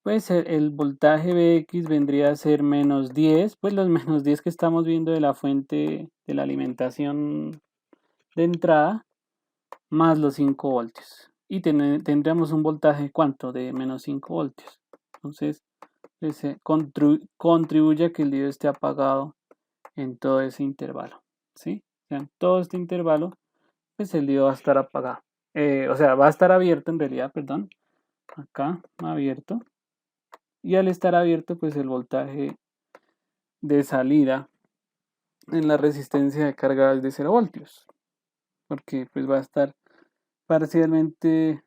pues el voltaje Bx vendría a ser menos 10, pues los menos 10 que estamos viendo de la fuente de la alimentación de entrada, más los 5 voltios. Y tendríamos un voltaje, ¿cuánto? De menos 5 voltios. Entonces, contribuye a que el diodo esté apagado en todo ese intervalo, ¿sí? O sea, en todo este intervalo, pues el diodo va a estar apagado. O sea, va a estar abierto en realidad, perdón. Acá, abierto. Y al estar abierto, pues el voltaje de salida en la resistencia de carga es de 0 voltios. Porque pues va a estar parcialmente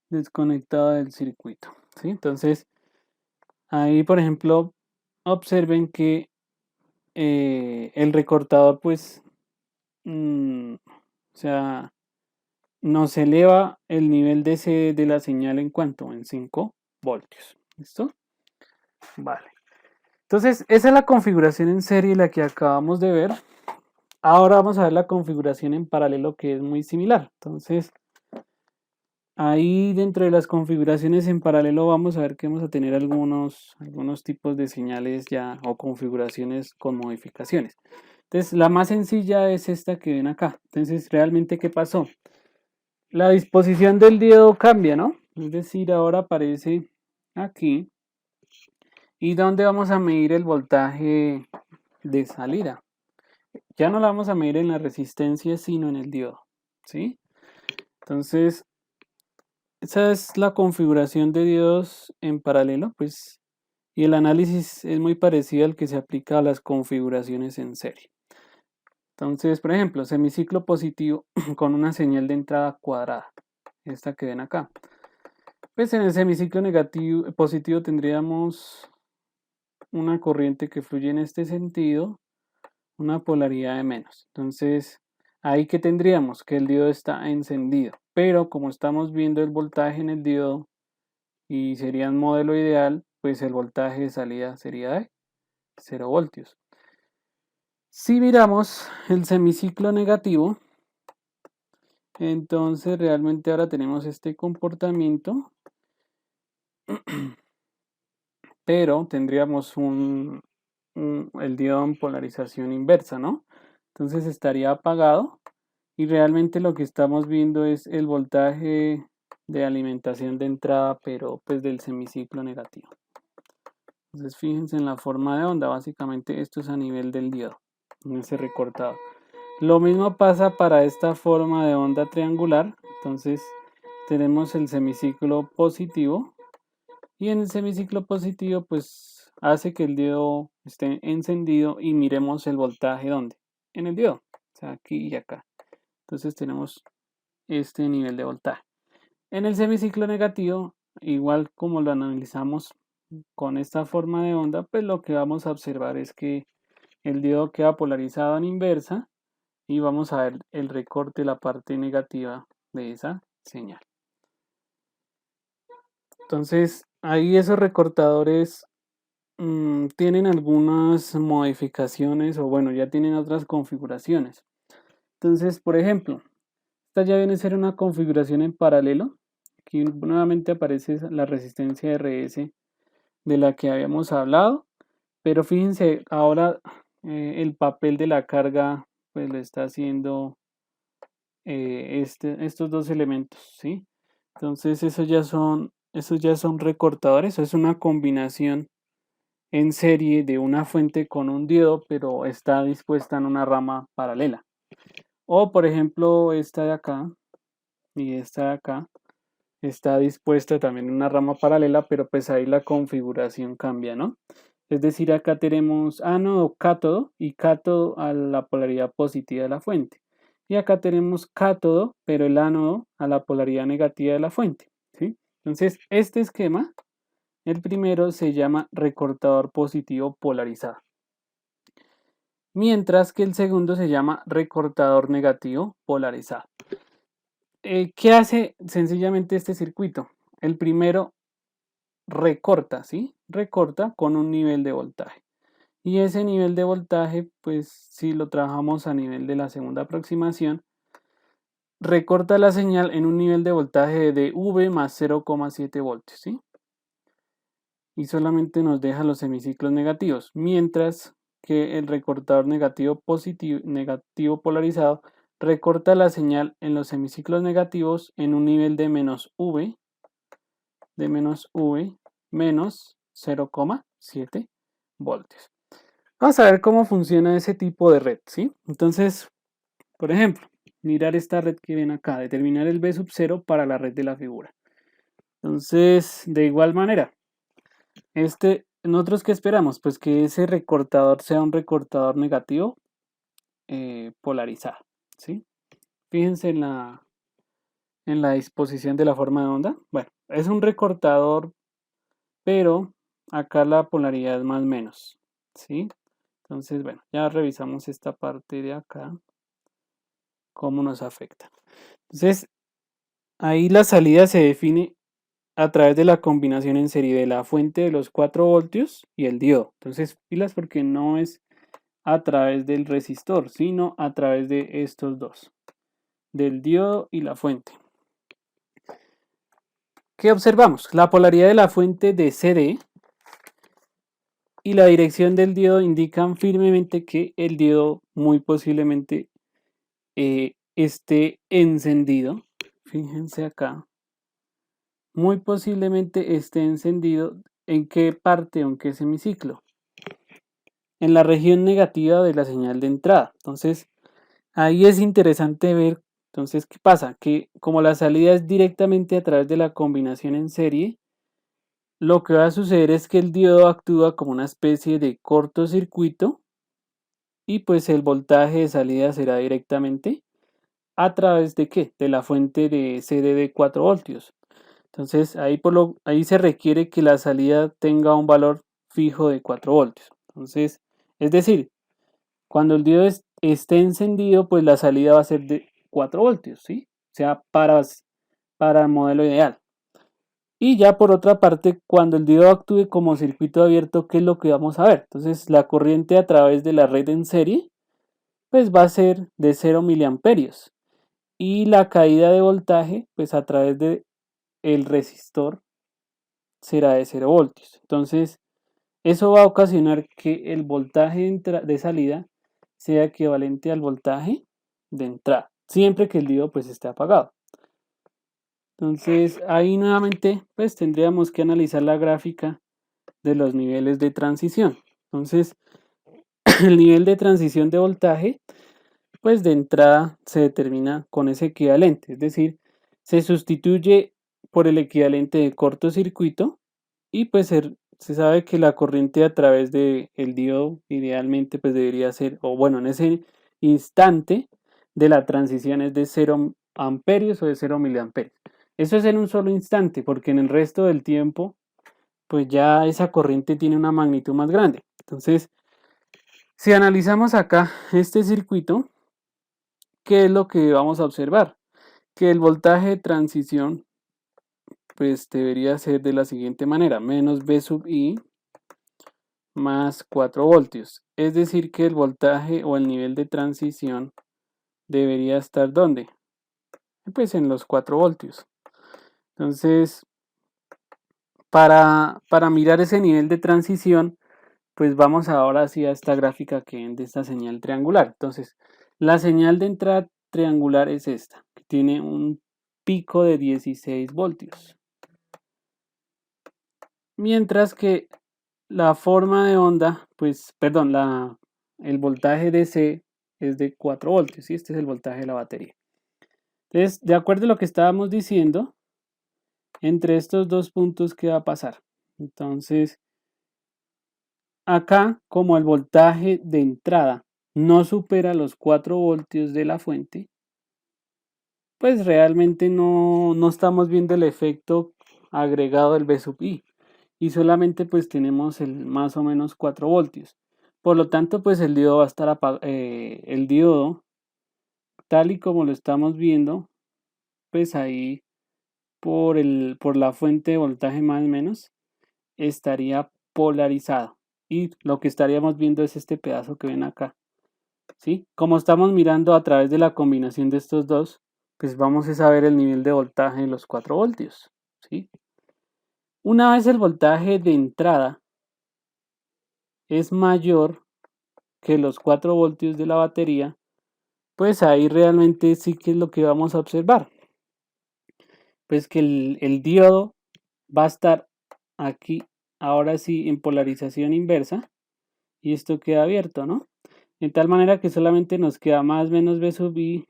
desconectado del circuito, ¿sí? Entonces, ahí, por ejemplo, observen que el recortador, pues, o sea, nos eleva el nivel de la señal en cuanto, en 5 voltios. ¿Listo? Vale. Entonces, esa es la configuración en serie, la que acabamos de ver. Ahora vamos a ver la configuración en paralelo, que es muy similar. Entonces, ahí dentro de las configuraciones en paralelo vamos a ver que vamos a tener algunos tipos de señales ya o configuraciones con modificaciones. Entonces, la más sencilla es esta que ven acá. Entonces, realmente, ¿qué pasó? La disposición del diodo cambia, ¿no? Es decir, ahora aparece aquí. ¿Y dónde vamos a medir el voltaje de salida? Ya no la vamos a medir en la resistencia, sino en el diodo, ¿sí? Entonces, esa es la configuración de diodos en paralelo, pues, y el análisis es muy parecido al que se aplica a las configuraciones en serie. Entonces, por ejemplo, semiciclo positivo con una señal de entrada cuadrada, esta que ven acá. Pues en el semiciclo negativo, positivo tendríamos una corriente que fluye en este sentido, una polaridad de menos. Entonces, ahí que tendríamos que el diodo está encendido, pero como estamos viendo el voltaje en el diodo y sería un modelo ideal, pues el voltaje de salida sería de 0 voltios. Si miramos el semiciclo negativo, entonces realmente ahora tenemos este comportamiento, pero tendríamos el diodo en polarización inversa, ¿no? Entonces estaría apagado y realmente lo que estamos viendo es el voltaje de alimentación de entrada, pero pues del semiciclo negativo. Entonces fíjense en la forma de onda, básicamente esto es a nivel del diodo, en ese recortado. Lo mismo pasa para esta forma de onda triangular, entonces tenemos el semiciclo positivo y en el semiciclo positivo pues hace que el diodo esté encendido y miremos el voltaje ¿dónde? En el diodo, o sea aquí y acá. Entonces tenemos este nivel de voltaje. En el semiciclo negativo, igual como lo analizamos con esta forma de onda, pues lo que vamos a observar es que el diodo queda polarizado en inversa y vamos a ver el recorte de la parte negativa de esa señal. Entonces, ahí esos recortadores tienen algunas modificaciones o bueno, ya tienen otras configuraciones. Entonces, por ejemplo, esta ya viene a ser una configuración en paralelo. Aquí nuevamente aparece la resistencia RS de la que habíamos hablado, pero fíjense, ahora el papel de la carga pues lo está haciendo estos dos elementos, ¿sí? Entonces esos ya son recortadores, eso es una combinación en serie de una fuente con un diodo, pero está dispuesta en una rama paralela. O por ejemplo esta de acá y esta de acá está dispuesta también en una rama paralela, pero pues ahí la configuración cambia, ¿no? Es decir, acá tenemos ánodo, cátodo y cátodo a la polaridad positiva de la fuente. Y acá tenemos cátodo, pero el ánodo a la polaridad negativa de la fuente, ¿sí? Entonces, este esquema El primero se llama recortador positivo polarizado, mientras que el segundo se llama recortador negativo polarizado. ¿Qué hace sencillamente este circuito? El primero recorta, ¿sí? Recorta con un nivel de voltaje. Y ese nivel de voltaje, pues si lo trabajamos a nivel de la segunda aproximación, recorta la señal en un nivel de voltaje de V más 0,7 voltios, ¿sí? Y solamente nos deja los semiciclos negativos, mientras que el recortador negativo polarizado recorta la señal en los semiciclos negativos en un nivel de menos V menos 0,7 voltios. Vamos a ver cómo funciona ese tipo de red, ¿sí? Entonces, por ejemplo, mirar esta red que ven acá, determinar el B sub 0 para la red de la figura. Entonces, de igual manera, nosotros qué esperamos, pues que ese recortador sea un recortador negativo polarizado, ¿sí? Fíjense en la disposición de la forma de onda. Bueno, es un recortador, pero acá la polaridad es más menos, ¿sí? Entonces, bueno, ya revisamos esta parte de acá, cómo nos afecta. Entonces, ahí la salida se define a través de la combinación en serie de la fuente de los 4 voltios y el diodo. Entonces, pilas porque no es a través del resistor, sino a través de estos dos, del diodo y la fuente. ¿Qué observamos? La polaridad de la fuente de CD y la dirección del diodo indican firmemente que el diodo muy posiblemente esté encendido. Fíjense acá. Muy posiblemente esté encendido. ¿En qué parte o en qué semiciclo? En la región negativa de la señal de entrada. Entonces, ahí es interesante ver, entonces, ¿qué pasa? Que como la salida es directamente a través de la combinación en serie, lo que va a suceder es que el diodo actúa como una especie de cortocircuito y pues el voltaje de salida será directamente a través de ¿qué? De la fuente de CD de 4 voltios. Entonces ahí se requiere que la salida tenga un valor fijo de 4 voltios. Entonces, es decir, cuando el diodo esté encendido, pues la salida va a ser de 4 voltios, ¿sí? O sea, para el modelo ideal. Y ya por otra parte, cuando el diodo actúe como circuito abierto, ¿qué es lo que vamos a ver? Entonces, la corriente a través de la red en serie, pues va a ser de 0 miliamperios. Y la caída de voltaje, pues a través de el resistor, será de 0 voltios. Entonces, eso va a ocasionar que el voltaje de salida sea equivalente al voltaje de entrada, siempre que el diodo pues esté apagado. Entonces, ahí nuevamente pues tendríamos que analizar la gráfica de los niveles de transición. Entonces, el nivel de transición de voltaje pues de entrada se determina con ese equivalente, es decir, se sustituye por el equivalente de cortocircuito y pues se sabe que la corriente a través del diodo idealmente pues debería ser, o bueno, en ese instante de la transición es de 0 amperios o de 0 miliamperios. Eso es en un solo instante, porque en el resto del tiempo pues ya esa corriente tiene una magnitud más grande. Entonces, si analizamos acá este circuito, ¿qué es lo que vamos a observar? Que el voltaje de transición pues debería ser de la siguiente manera, menos V sub I más 4 voltios. Es decir que el voltaje o el nivel de transición debería estar ¿dónde? Pues en los 4 voltios. Entonces, para mirar ese nivel de transición, pues vamos ahora sí a esta gráfica que ven de esta señal triangular. Entonces, la señal de entrada triangular es esta, que tiene un pico de 16 voltios. Mientras que la forma de onda, pues, perdón, el voltaje DC es de 4 voltios, y este es el voltaje de la batería. Entonces, de acuerdo a lo que estábamos diciendo, entre estos dos puntos, ¿qué va a pasar? Entonces, acá, como el voltaje de entrada no supera los 4 voltios de la fuente, pues realmente no estamos viendo el efecto agregado del B sub I. y solamente pues tenemos el más o menos 4 voltios. Por lo tanto, pues el diodo va a estar el diodo, tal y como lo estamos viendo, pues ahí por la fuente de voltaje más o menos, estaría polarizado. Y lo que estaríamos viendo es este pedazo que ven acá, ¿sí? Como estamos mirando a través de la combinación de estos dos, pues vamos a saber el nivel de voltaje de los 4 voltios, ¿sí? Una vez el voltaje de entrada es mayor que los 4 voltios de la batería, pues ahí realmente sí que es lo que vamos a observar. Pues que el diodo va a estar aquí, ahora sí, en polarización inversa, y esto queda abierto, ¿no? De tal manera que solamente nos queda más menos V sub I,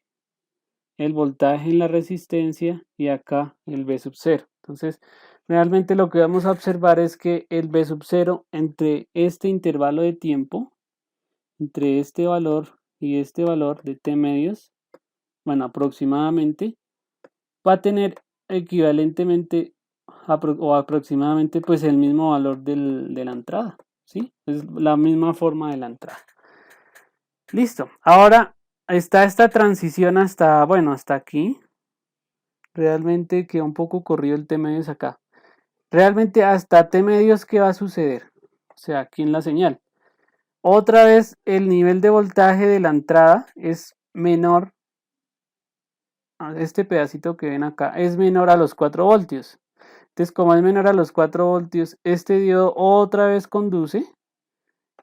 el voltaje en la resistencia, y acá el V sub 0. Entonces, realmente lo que vamos a observar es que el V sub 0 entre este intervalo de tiempo, entre este valor y este valor de T medios, bueno, aproximadamente, va a tener equivalentemente o aproximadamente pues el mismo valor de la entrada, ¿sí? Es la misma forma de la entrada. Listo. Ahora está esta transición hasta, bueno, hasta aquí. Realmente queda un poco corrido el T medios acá. Realmente hasta T medios, ¿qué va a suceder? O sea, aquí en la señal. Otra vez el nivel de voltaje de la entrada es menor. Este pedacito que ven acá es menor a los 4 voltios. Entonces, como es menor a los 4 voltios, este diodo otra vez conduce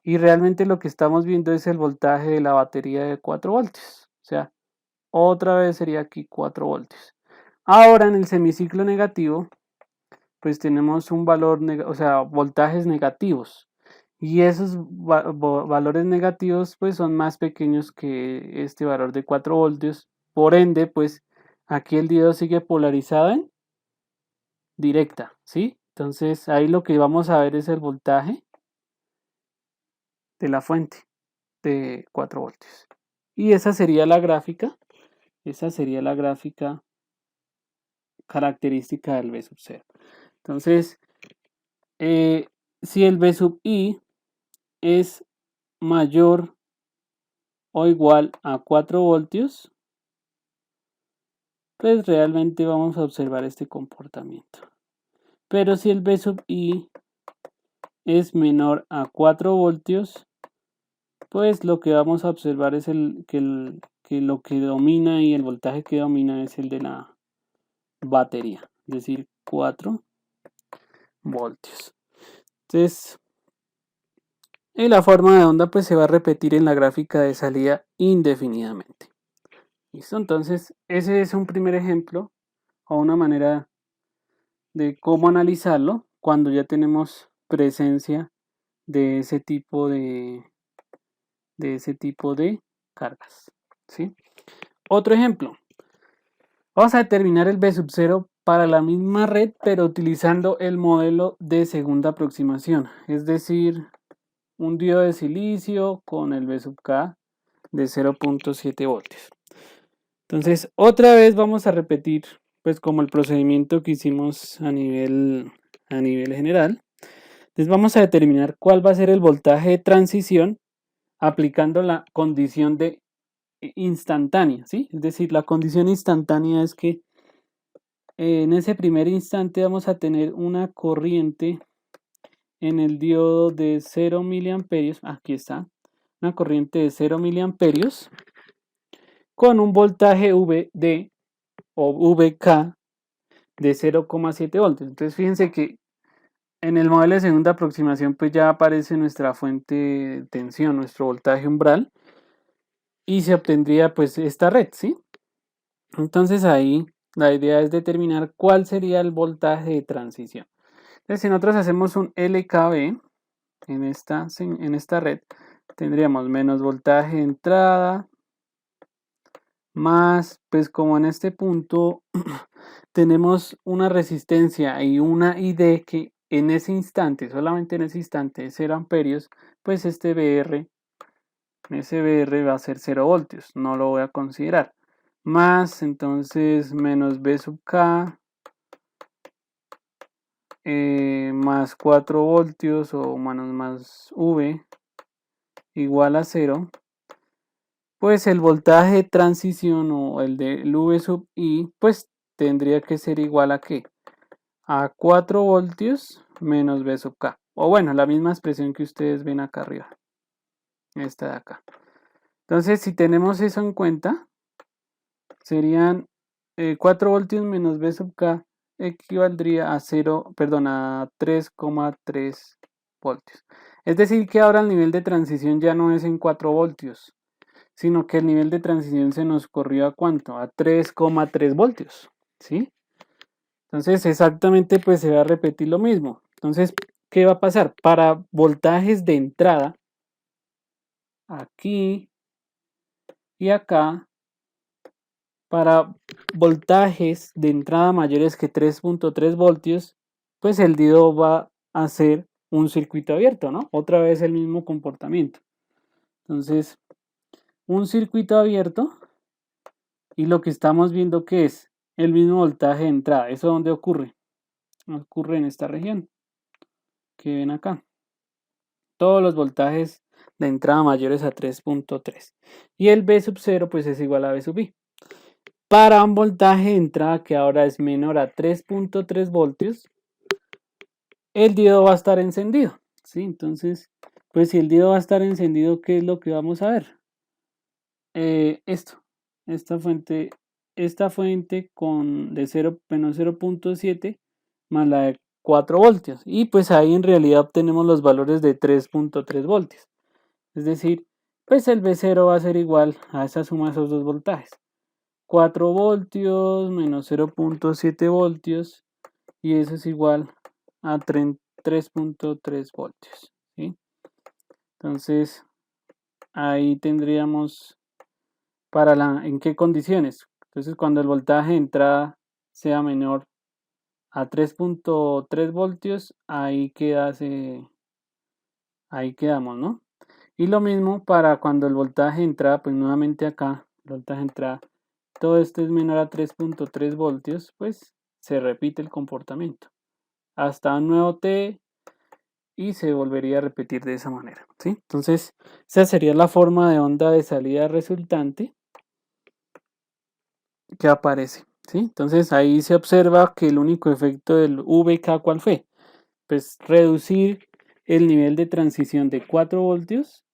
y realmente lo que estamos viendo es el voltaje de la batería de 4 voltios. O sea, otra vez sería aquí 4 voltios. Ahora en el semiciclo negativo, pues tenemos un valor, o sea, voltajes negativos. Y esos valores negativos pues son más pequeños que este valor de 4 voltios. Por ende, pues aquí el diodo sigue polarizado en directa, ¿sí? Entonces ahí lo que vamos a ver es el voltaje de la fuente de 4 voltios. Y esa sería la gráfica característica del V sub 0. Entonces, si el V sub I es mayor o igual a 4 voltios, pues realmente vamos a observar este comportamiento. Pero si el V sub I es menor a 4 voltios, pues lo que vamos a observar es que lo que domina y el voltaje que domina es el de la batería, es decir, 4 voltios. Entonces, la forma de onda pues se va a repetir en la gráfica de salida indefinidamente. ¿Listo? Entonces, ese es un primer ejemplo o una manera de cómo analizarlo cuando ya tenemos presencia de ese tipo de cargas, ¿sí? Otro ejemplo. Vamos a determinar el V sub 0 para la misma red, pero utilizando el modelo de segunda aproximación, es decir, un diodo de silicio con el V sub K de 0.7 voltios. Entonces, otra vez vamos a repetir, pues como el procedimiento que hicimos a nivel general. Entonces, vamos a determinar cuál va a ser el voltaje de transición aplicando la condición de instantánea, ¿sí? Es decir, la condición instantánea es que en ese primer instante vamos a tener una corriente en el diodo de 0 miliamperios, aquí está, una corriente de 0 miliamperios con un voltaje VD o VK de 0,7 voltios. Entonces fíjense que en el modelo de segunda aproximación pues ya aparece nuestra fuente de tensión, nuestro voltaje umbral, y se obtendría pues esta red, ¿sí? Entonces ahí la idea es determinar cuál sería el voltaje de transición. Entonces si nosotros hacemos un LKB en esta red, tendríamos menos voltaje de entrada, más, pues como en este punto tenemos una resistencia y una ID que en ese instante, solamente en ese instante, 0 amperios, pues ese BR va a ser 0 voltios, no lo voy a considerar. Más, entonces, menos B sub K más 4 voltios o más V igual a 0, pues el voltaje de transición o el del V sub I, pues tendría que ser igual a ¿qué? A 4 voltios menos V sub K. O bueno, la misma expresión que ustedes ven acá arriba. Esta de acá. Entonces, si tenemos eso en cuenta, serían 4 voltios menos V sub K equivaldría a 0, perdón, a 3,3 voltios. Es decir, que ahora el nivel de transición ya no es en 4 voltios, sino que el nivel de transición se nos corrió a ¿cuánto? A 3,3 voltios, ¿sí? Entonces, exactamente, pues se va a repetir lo mismo. Entonces, ¿qué va a pasar? Para voltajes de entrada, aquí y acá, para voltajes de entrada mayores que 3,3 voltios, pues el diodo va a ser un circuito abierto, ¿no? Otra vez el mismo comportamiento. Entonces, un circuito abierto y lo que estamos viendo que es el mismo voltaje de entrada. ¿Eso dónde ocurre? Ocurre en esta región que ven acá. Todos los voltajes de entrada mayores a 3,3. Y el V sub 0 pues es igual a V sub I. Para un voltaje de entrada que ahora es menor a 3,3 voltios, el diodo va a estar encendido, ¿sí? Entonces, pues si el diodo va a estar encendido, ¿qué es lo que vamos a ver? Esta fuente con de 0 menos 0,7 más la de 4 voltios. Y pues ahí en realidad obtenemos los valores de 3,3 voltios. Es decir, pues el V0 va a ser igual a esa suma de esos dos voltajes. 4 voltios menos 0,7 voltios y eso es igual a 3,3 voltios, ¿sí? Entonces ahí tendríamos ¿en qué condiciones? Entonces cuando el voltaje de entrada sea menor a 3,3 voltios, ahí quedamos, ¿no? Y lo mismo para cuando el voltaje de entrada, pues nuevamente acá, el voltaje de entrada, todo esto es menor a 3,3 voltios, pues se repite el comportamiento hasta un nuevo T y se volvería a repetir de esa manera, ¿sí? Entonces, esa sería la forma de onda de salida resultante que aparece, ¿sí? Entonces, ahí se observa que el único efecto del VK, ¿cuál fue? Pues reducir el nivel de transición de 4 voltios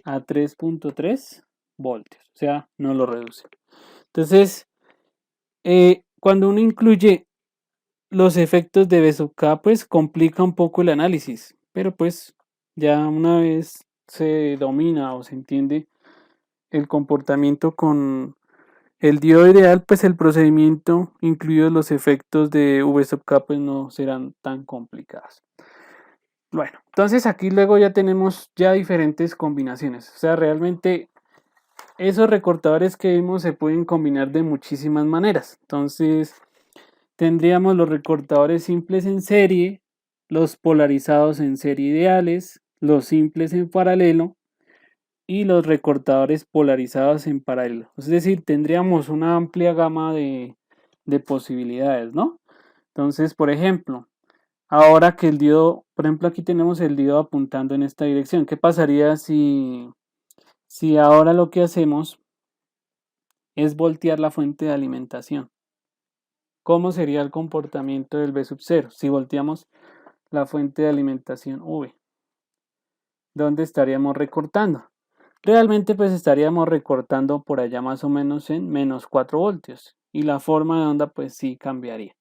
a 3,3 voltios, o sea, no lo reduce. Entonces, cuando uno incluye los efectos de V sub K, pues complica un poco el análisis, pero pues ya una vez se domina o se entiende el comportamiento con el diodo ideal, pues el procedimiento, incluidos los efectos de V sub K, pues no serán tan complicados. Bueno, entonces aquí luego ya tenemos ya diferentes combinaciones, o sea, realmente esos recortadores que vimos se pueden combinar de muchísimas maneras. Entonces, tendríamos los recortadores simples en serie, los polarizados en serie ideales, los simples en paralelo y los recortadores polarizados en paralelo. Es decir, tendríamos una amplia gama de posibilidades, ¿no? Entonces, por ejemplo, ahora que el diodo, por ejemplo, aquí tenemos el diodo apuntando en esta dirección. ¿Qué pasaría si ahora lo que hacemos es voltear la fuente de alimentación? ¿Cómo sería el comportamiento del V sub 0 si volteamos la fuente de alimentación V? ¿Dónde estaríamos recortando? Realmente pues estaríamos recortando por allá más o menos en menos 4 voltios y la forma de onda pues sí cambiaría.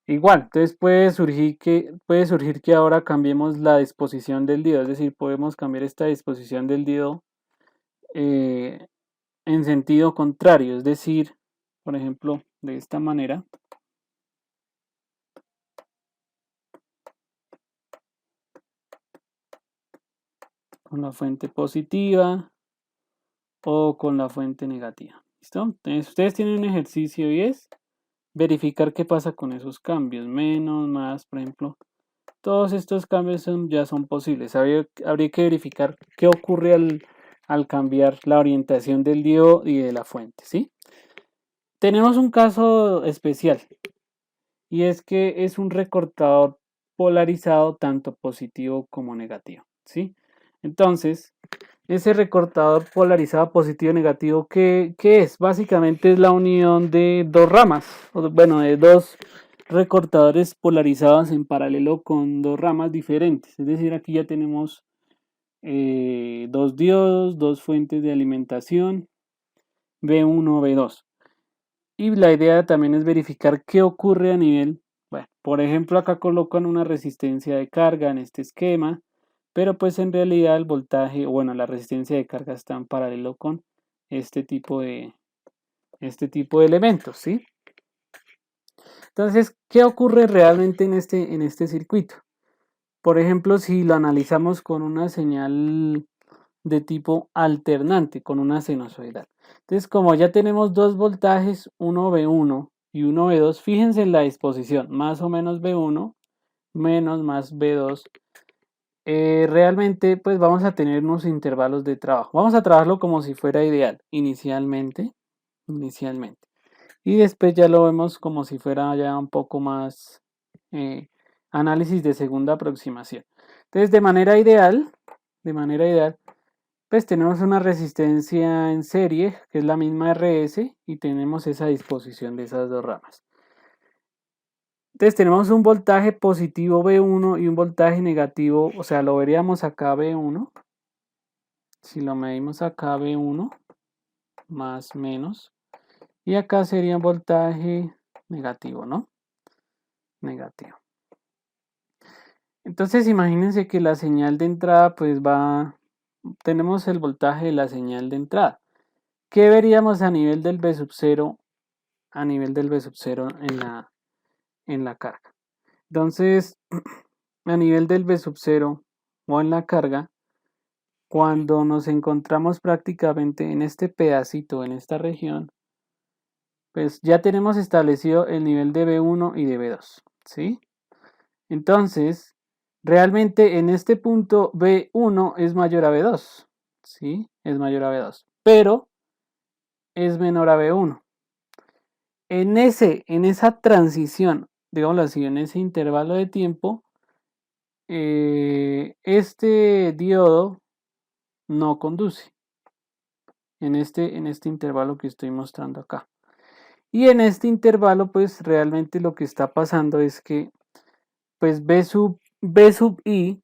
Igual, entonces puede surgir que ahora cambiemos la disposición del diodo, es decir, podemos cambiar esta disposición del diodo en sentido contrario, es decir, por ejemplo, de esta manera. Con la fuente positiva o con la fuente negativa. ¿Listo? Entonces ustedes tienen un ejercicio y es verificar qué pasa con esos cambios. Menos, más, por ejemplo. Todos estos cambios ya son posibles. Habría que verificar qué ocurre al cambiar la orientación del diodo y de la fuente, ¿sí? Tenemos un caso especial y es que es un recortador polarizado tanto positivo como negativo, ¿sí? Entonces, ese recortador polarizado positivo y negativo, ¿qué es? Básicamente es la unión de dos ramas, bueno, de dos recortadores polarizados en paralelo con dos ramas diferentes. Es decir, aquí ya tenemos dos diodos, dos fuentes de alimentación, B1, B2. Y la idea también es verificar qué ocurre a nivel, bueno, por ejemplo, acá colocan una resistencia de carga en este esquema, pero pues en realidad el voltaje, bueno, la resistencia de carga está en paralelo con este tipo de, elementos, ¿sí? Entonces, ¿qué ocurre realmente en este circuito? Por ejemplo, si lo analizamos con una señal de tipo alternante, con una sinusoidal. Entonces, como ya tenemos dos voltajes, uno V1 y uno V2, fíjense en la disposición, más o menos V1 menos más V2. Realmente, pues vamos a tener unos intervalos de trabajo. Vamos a trabajarlo como si fuera ideal, inicialmente. Y después ya lo vemos como si fuera ya un poco más análisis de segunda aproximación. Entonces, de manera ideal, pues tenemos una resistencia en serie, que es la misma RS, y tenemos esa disposición de esas dos ramas. Entonces tenemos un voltaje positivo V1 y un voltaje negativo, o sea, lo veríamos acá V1. Si lo medimos acá V1, más menos. Y acá sería un voltaje negativo, ¿no? Negativo. Entonces imagínense que la señal de entrada pues tenemos el voltaje de la señal de entrada. ¿Qué veríamos a nivel del V sub 0? A nivel del V sub 0 en la carga. Entonces, a nivel del V sub 0 o en la carga, cuando nos encontramos prácticamente en este pedacito, en esta región, pues ya tenemos establecido el nivel de V1 y de V2, ¿sí? Entonces, realmente en este punto V1 es mayor a V2, ¿sí? Es mayor a V2, pero es menor a V1. En esa transición, digámoslo así, en ese intervalo de tiempo, este diodo no conduce en este intervalo que estoy mostrando acá. Y en este intervalo, pues realmente lo que está pasando es que pues B sub I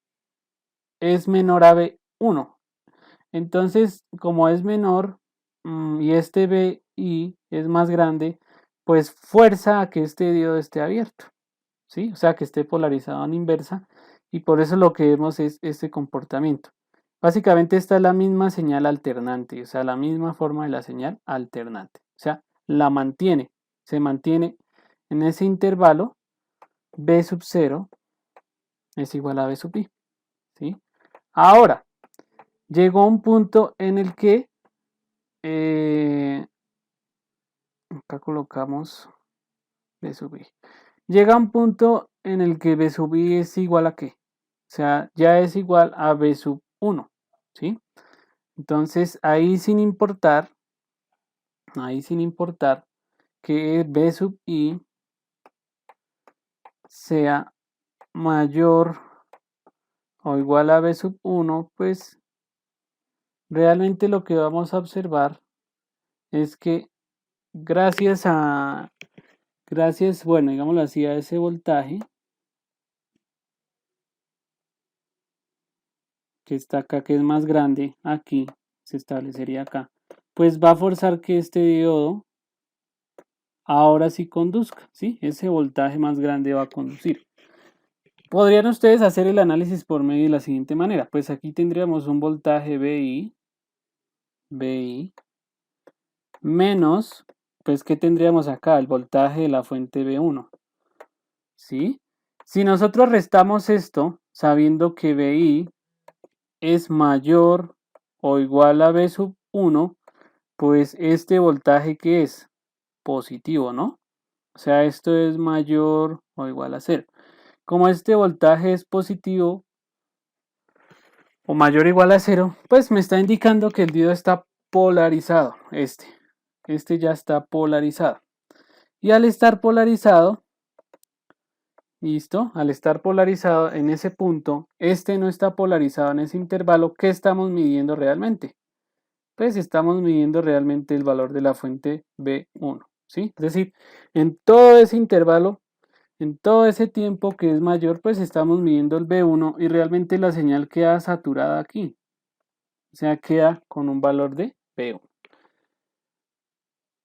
es menor a B1. Entonces, como es menor y este BI es más grande, pues fuerza a que este diodo esté abierto, ¿sí? O sea, que esté polarizado en inversa, y por eso lo que vemos es este comportamiento. Básicamente esta es la misma señal alternante, o sea, la misma forma de la señal alternante. O sea, se mantiene en ese intervalo B sub 0 es igual a B sub I, ¿sí? Ahora, llegó un punto en el que acá colocamos B sub I. Llega un punto en el que B sub I es igual a qué? O sea, ya es igual a B sub 1, ¿sí? Entonces, ahí sin importar que B sub I sea mayor o igual a B sub 1, pues realmente lo que vamos a observar es que gracias, bueno, digámoslo así, a ese voltaje que está acá, que es más grande, aquí se establecería acá, pues va a forzar que este diodo ahora sí conduzca, ¿sí? Ese voltaje más grande va a conducir. Podrían ustedes hacer el análisis por medio de la siguiente manera, pues aquí tendríamos un voltaje BI menos, pues ¿qué tendríamos acá? El voltaje de la fuente B1, ¿sí? Si nosotros restamos esto, sabiendo que BI es mayor o igual a B sub 1, pues este voltaje que es positivo, ¿no? O sea, esto es mayor o igual a 0. Como este voltaje es positivo o mayor o igual a 0, pues me está indicando que el diodo está polarizado. Este ya está polarizado. Y al estar polarizado, ¿Listo? Al estar polarizado en ese punto, este no está polarizado en ese intervalo, ¿qué estamos midiendo realmente? Pues estamos midiendo realmente el valor de la fuente B1, ¿sí? Es decir, en todo ese intervalo, en todo ese tiempo que es mayor, pues estamos midiendo el B1 y realmente la señal queda saturada aquí. O sea, queda con un valor de B1.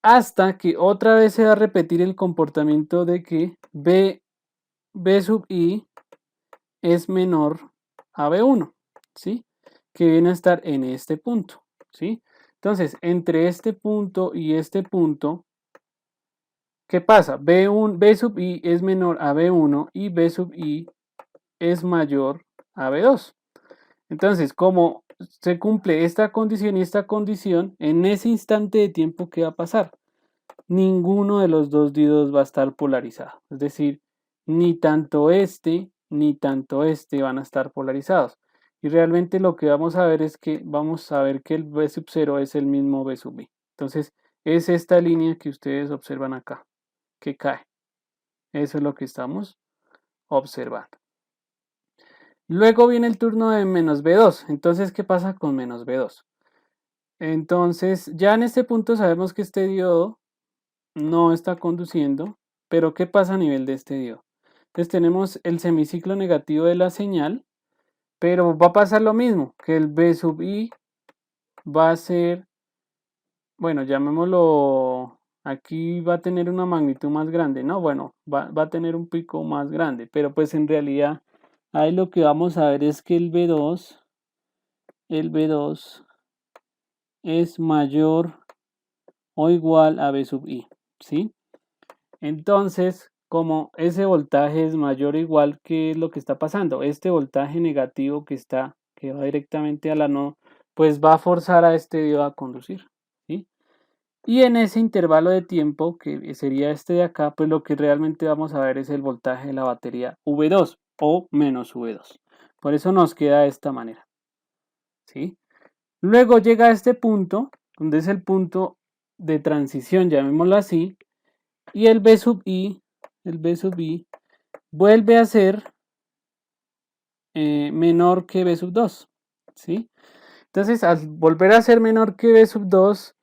Hasta que otra vez se va a repetir el comportamiento de que B sub I es menor a B1, ¿sí? Que viene a estar en este punto, ¿sí? Entonces, entre este punto y este punto, ¿qué pasa? B sub I es menor a B1 y B sub I es mayor a B2. Entonces, como se cumple esta condición y esta condición, en ese instante de tiempo, ¿qué va a pasar? Ninguno de los dos diodos va a estar polarizado. Es decir, ni tanto este ni tanto este van a estar polarizados. Y realmente lo que vamos a ver es que vamos a ver que el B sub 0 es el mismo B sub I. Entonces, es esta línea que ustedes observan acá, que cae. Eso es lo que estamos observando. Luego viene el turno de menos B2. Entonces, ¿qué pasa con menos B2? Entonces, ya en este punto sabemos que este diodo no está conduciendo, pero ¿qué pasa a nivel de este diodo? Entonces tenemos el semiciclo negativo de la señal, pero va a pasar lo mismo, que el B sub I va a ser, bueno, llamémoslo, aquí va a tener una magnitud más grande, ¿no? Bueno, va a tener un pico más grande, pero pues en realidad ahí lo que vamos a ver es que el B2 es mayor o igual a B sub I, ¿sí? Entonces, como ese voltaje es mayor o igual, ¿qué es lo que está pasando? Este voltaje negativo que va directamente a la no, pues va a forzar a este diodo a conducir, ¿sí? Y en ese intervalo de tiempo, que sería este de acá, pues lo que realmente vamos a ver es el voltaje de la batería V2 o menos V2. Por eso nos queda de esta manera, ¿sí? Luego llega a este punto, donde es el punto de transición, llamémoslo así, y el B sub I vuelve a ser menor que B sub 2, ¿sí? Entonces, al volver a ser menor que B sub 2,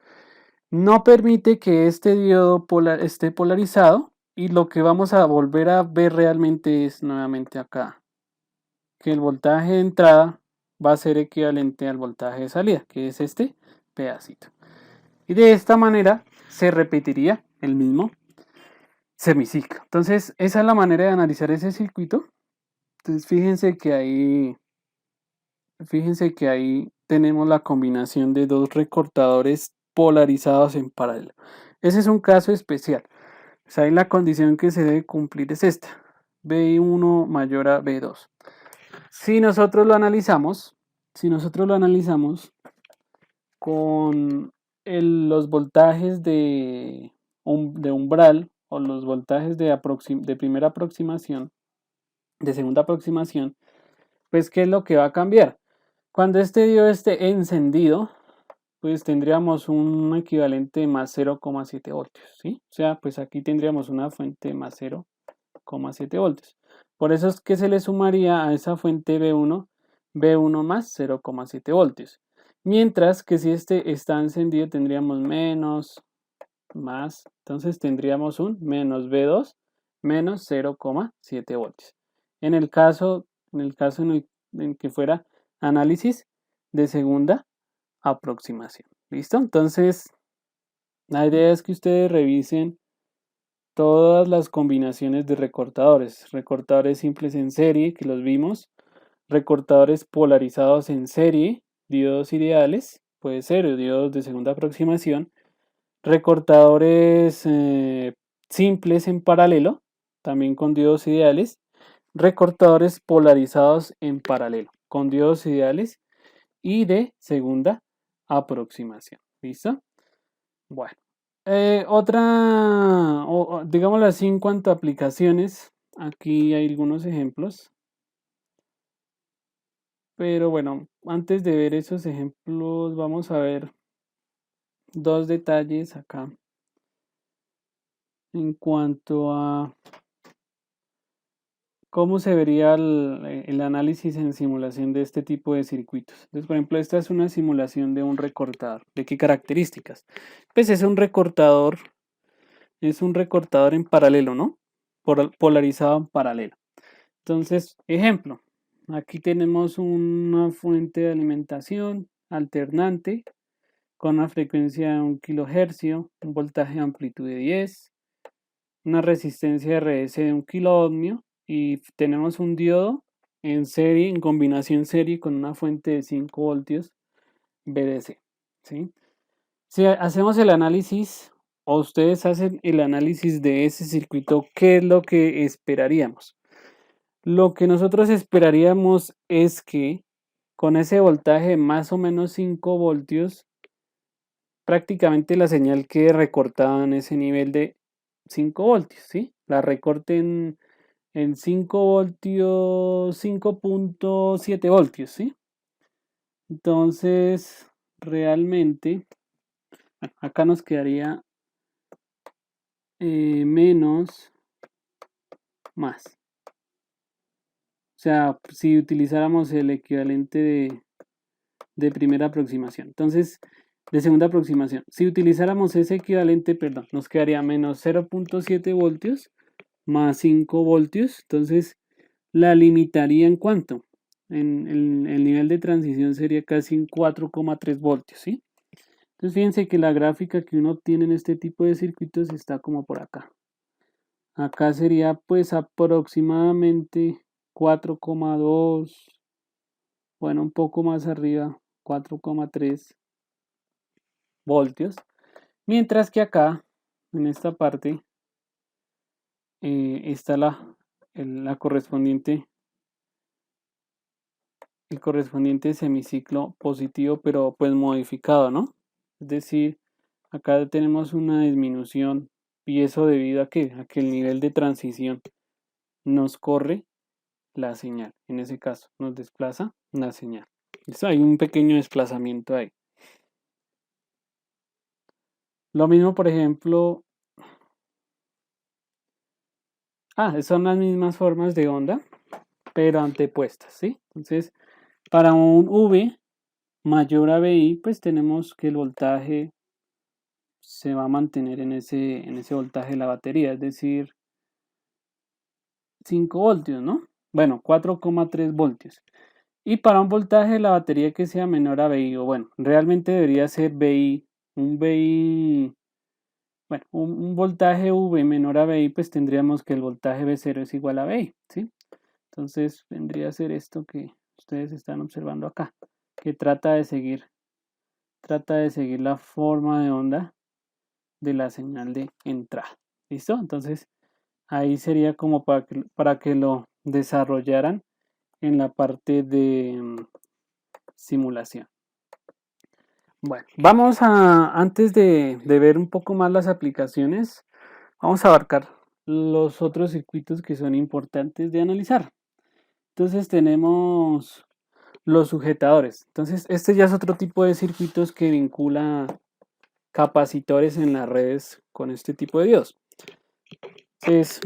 no permite que este diodo esté polarizado y lo que vamos a volver a ver realmente es nuevamente acá, que el voltaje de entrada va a ser equivalente al voltaje de salida, que es este pedacito. Y de esta manera se repetiría el mismo semiciclo. Entonces, esa es la manera de analizar ese circuito. Entonces, fíjense que ahí tenemos la combinación de dos recortadores polarizados en paralelo. Ese es un caso especial. Pues ahí la condición que se debe cumplir es esta: B1 mayor a B2. Si nosotros lo analizamos, con los voltajes de umbral o los voltajes de primera aproximación, de segunda aproximación, pues ¿qué es lo que va a cambiar? Cuando este diodo esté encendido, pues tendríamos un equivalente más 0,7 voltios, ¿sí? O sea, pues aquí tendríamos una fuente más 0,7 voltios. Por eso es que se le sumaría a esa fuente B1 más 0,7 voltios. Mientras que si este está encendido tendríamos menos, más, entonces tendríamos un menos B2 menos 0,7 voltios. En el caso en que fuera análisis de segunda aproximación. ¿Listo? Entonces, la idea es que ustedes revisen todas las combinaciones de recortadores simples en serie, que los vimos, recortadores polarizados en serie, diodos ideales, puede ser, o diodos de segunda aproximación, recortadores simples en paralelo, también con diodos ideales, recortadores polarizados en paralelo, con diodos ideales y de segunda aproximación. ¿Listo? Bueno, digámoslo así, en cuanto a aplicaciones, aquí hay algunos ejemplos, pero bueno, antes de ver esos ejemplos, vamos a ver dos detalles acá en cuanto a ¿Cómo se vería el análisis en simulación de este tipo de circuitos? Entonces, por ejemplo, esta es una simulación de un recortador. ¿De qué características? Pues es un recortador en paralelo, ¿no? Polarizado en paralelo. Entonces, ejemplo, aquí tenemos una fuente de alimentación alternante con una frecuencia de 1 kHz, un voltaje de amplitud de 10, una resistencia RS de 1 kΩ y tenemos un diodo en serie, en combinación serie con una fuente de 5 voltios VDC, ¿sí? Si hacemos el análisis o ustedes hacen el análisis de ese circuito, ¿qué es lo que esperaríamos? Lo que nosotros esperaríamos es que con ese voltaje de más o menos 5 voltios, prácticamente la señal quede recortada en ese nivel de 5 voltios, ¿sí? La recorten en 5 voltios, 5.7 voltios, ¿sí? Entonces, realmente, acá nos quedaría menos más. O sea, si utilizáramos el equivalente de primera aproximación. Entonces, de segunda aproximación. Si utilizáramos ese equivalente, perdón, nos quedaría menos 0.7 voltios más 5 voltios. Entonces, la limitaría en cuánto. El nivel de transición sería casi en 4,3 voltios, ¿sí? Entonces, fíjense que la gráfica que uno obtiene en este tipo de circuitos está como por acá. Acá sería pues aproximadamente 4,2, bueno, un poco más arriba, 4,3 voltios. Mientras que acá, en esta parte, está la correspondiente, el correspondiente semiciclo positivo, pero pues modificado, ¿no? Es decir, acá tenemos una disminución y eso debido a que el nivel de transición nos corre la señal. En ese caso, nos desplaza la señal. Eso hay un pequeño desplazamiento ahí. Lo mismo, por ejemplo, son las mismas formas de onda, pero antepuestas, ¿sí? Entonces, para un V mayor a VI, pues tenemos que el voltaje se va a mantener en ese voltaje de la batería, es decir, 5 voltios, ¿no? Bueno, 4,3 voltios. Y para un voltaje de la batería que sea menor a VI, o bueno, realmente debería ser VI, un VI, bueno, un voltaje V menor a VI, pues tendríamos que el voltaje V0 es igual a VI, ¿sí? Entonces vendría a ser esto que ustedes están observando acá, que trata de seguir la forma de onda de la señal de entrada. ¿Listo? Entonces ahí sería como para que lo desarrollaran en la parte de simulación. Bueno, antes de ver un poco más las aplicaciones, vamos a abarcar los otros circuitos que son importantes de analizar. Entonces tenemos los sujetadores. Entonces este ya es otro tipo de circuitos que vincula capacitores en las redes con este tipo de diodos. Entonces,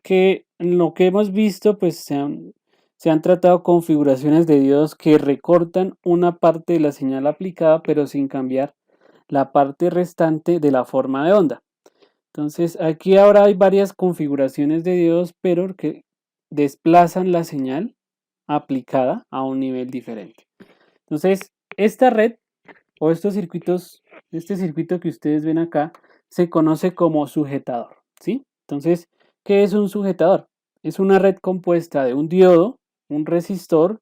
que en lo que hemos visto, pues se han tratado configuraciones de diodos que recortan una parte de la señal aplicada, pero sin cambiar la parte restante de la forma de onda. Entonces, aquí ahora hay varias configuraciones de diodos, pero que desplazan la señal aplicada a un nivel diferente. Entonces, esta red o estos circuitos, este circuito que ustedes ven acá, se conoce como sujetador, ¿sí? Entonces, ¿qué es un sujetador? Es una red compuesta de un diodo, un resistor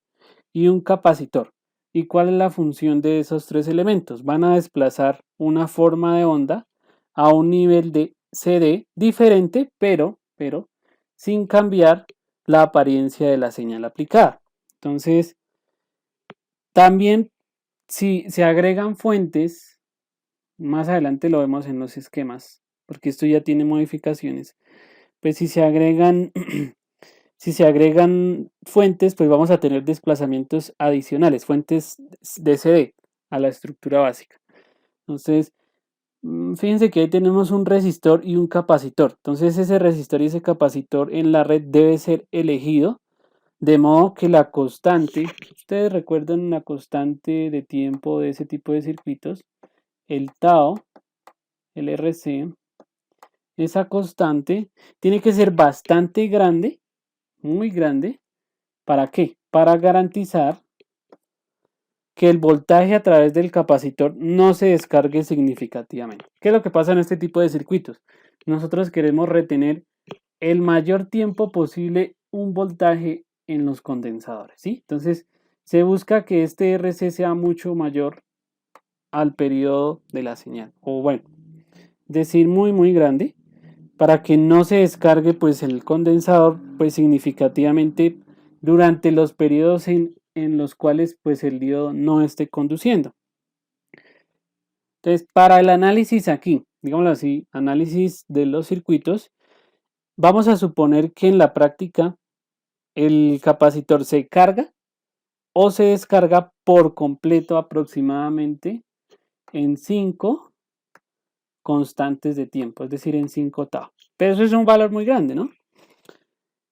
y un capacitor. ¿Y cuál es la función de esos tres elementos? Van a desplazar una forma de onda a un nivel de CD diferente, pero sin cambiar la apariencia de la señal aplicada. Entonces, también si se agregan fuentes, más adelante lo vemos en los esquemas, porque esto ya tiene modificaciones. Pues si se agregan, si se agregan fuentes, pues vamos a tener desplazamientos adicionales, fuentes de CD a la estructura básica. Entonces, Fíjense que ahí tenemos un resistor y un capacitor. Entonces ese resistor y ese capacitor en la red debe ser elegido de modo que la constante, ustedes recuerdan la constante de tiempo de ese tipo de circuitos, el tau, el RC, esa constante tiene que ser bastante grande, muy grande. ¿Para qué? Para garantizar que el voltaje a través del capacitor no se descargue significativamente. ¿Qué es lo que pasa en este tipo de circuitos? Nosotros queremos retener el mayor tiempo posible un voltaje en los condensadores, ¿sí? Entonces, se busca que este RC sea mucho mayor al periodo de la señal, o bueno, decir muy grande, para que no se descargue pues el condensador pues significativamente durante los periodos en los cuales pues el diodo no esté conduciendo. Entonces, para el análisis aquí, digámoslo así, análisis de los circuitos, vamos a suponer que en la práctica el capacitor se carga o se descarga por completo aproximadamente en 5 constantes de tiempo, es decir, en 5 tau. Pero eso es un valor muy grande, ¿no?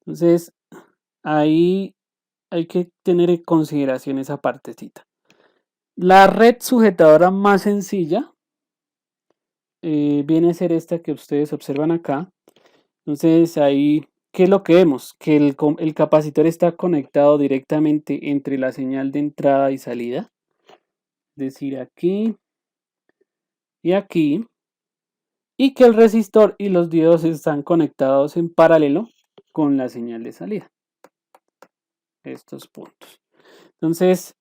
Entonces, ahí hay que tener en consideración esa partecita. La red sujetadora más sencilla viene a ser esta que ustedes observan acá. Entonces, ahí, ¿qué es lo que vemos? Que el capacitor está conectado directamente entre la señal de entrada y salida. Es decir, aquí y aquí. Y que el resistor y los diodos están conectados en paralelo con la señal de salida. Estos puntos. Entonces,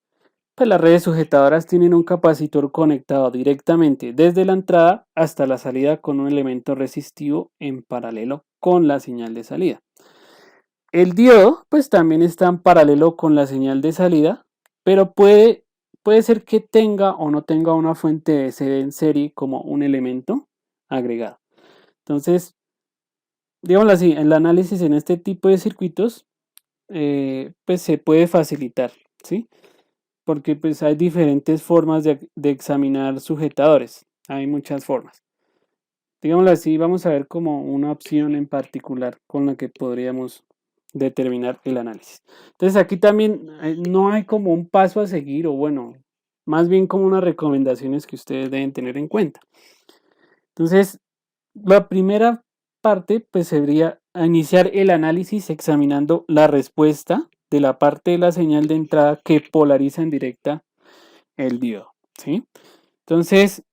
pues las redes sujetadoras tienen un capacitor conectado directamente desde la entrada hasta la salida con un elemento resistivo en paralelo con la señal de salida. El diodo pues también está en paralelo con la señal de salida, pero puede ser que tenga o no tenga una fuente de CD en serie como un elemento agregado. Entonces, digámoslo así, el análisis en este tipo de circuitos pues se puede facilitar, ¿sí? Porque pues hay diferentes formas de examinar sujetadores, hay muchas formas. Digámoslo así, vamos a ver como una opción en particular con la que podríamos determinar el análisis. Entonces aquí también no hay como un paso a seguir o bueno, más bien como unas recomendaciones que ustedes deben tener en cuenta. Entonces, la primera parte pues sería iniciar el análisis examinando la respuesta de la parte de la señal de entrada que polariza en directa el diodo, ¿sí? Entonces,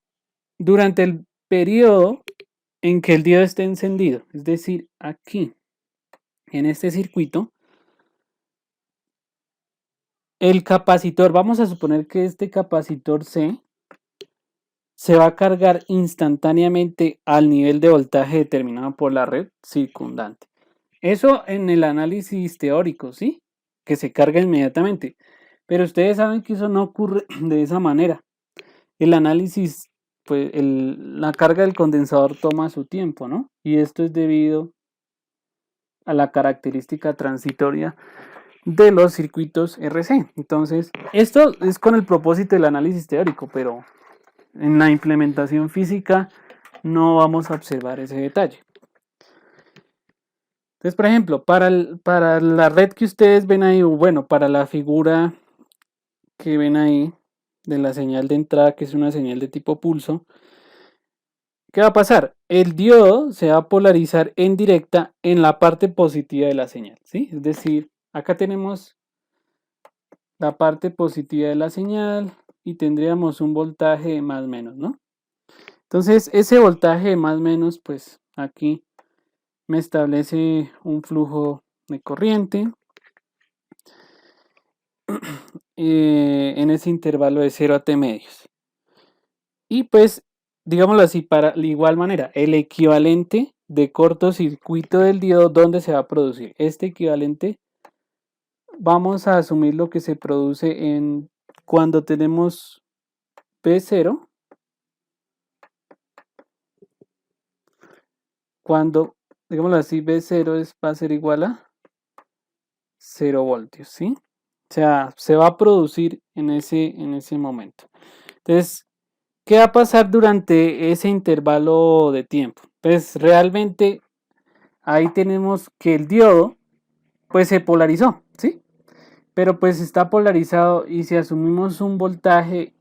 durante el periodo en que el diodo esté encendido, es decir, aquí, en este circuito, el capacitor, vamos a suponer que este capacitor C se va a cargar instantáneamente al nivel de voltaje determinado por la red circundante. Eso en el análisis teórico, ¿sí? Que se carga inmediatamente. Pero ustedes saben que eso no ocurre de esa manera. El análisis, pues la carga del condensador toma su tiempo, ¿no? Y esto es debido a la característica transitoria de los circuitos RC. Entonces, esto es con el propósito del análisis teórico, pero en la implementación física no vamos a observar ese detalle. Entonces, por ejemplo, para la red que ustedes ven ahí, o bueno, para la figura que ven ahí de la señal de entrada, que es una señal de tipo pulso, ¿qué va a pasar? El diodo se va a polarizar en directa en la parte positiva de la señal, ¿sí? Es decir, acá tenemos la parte positiva de la señal y tendríamos un voltaje más o menos, ¿no? Entonces, ese voltaje más o menos, pues aquí me establece un flujo de corriente en ese intervalo de 0 a t medios. Y pues, digámoslo así, para la igual manera, el equivalente de cortocircuito del diodo, ¿dónde se va a producir? Este equivalente, vamos a asumir lo que se produce cuando tenemos P0, cuando, digámoslo así, B0 va a ser igual a 0 voltios, ¿sí? O sea, se va a producir en ese momento. Entonces, ¿qué va a pasar durante ese intervalo de tiempo? Pues realmente ahí tenemos que el diodo pues se polarizó, ¿sí? Pero pues está polarizado y si asumimos un voltaje,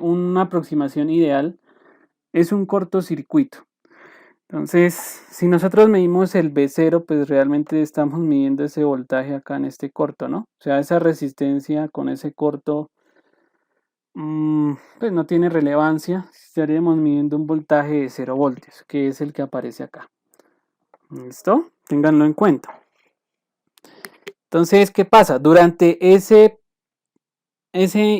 una aproximación ideal, es un cortocircuito. Entonces, si nosotros medimos el B0, pues realmente estamos midiendo ese voltaje acá en este corto, ¿no? O sea, esa resistencia con ese corto, pues no tiene relevancia. Estaríamos midiendo un voltaje de 0 voltios, que es el que aparece acá. ¿Listo? Ténganlo en cuenta. Entonces, ¿qué pasa? Durante ese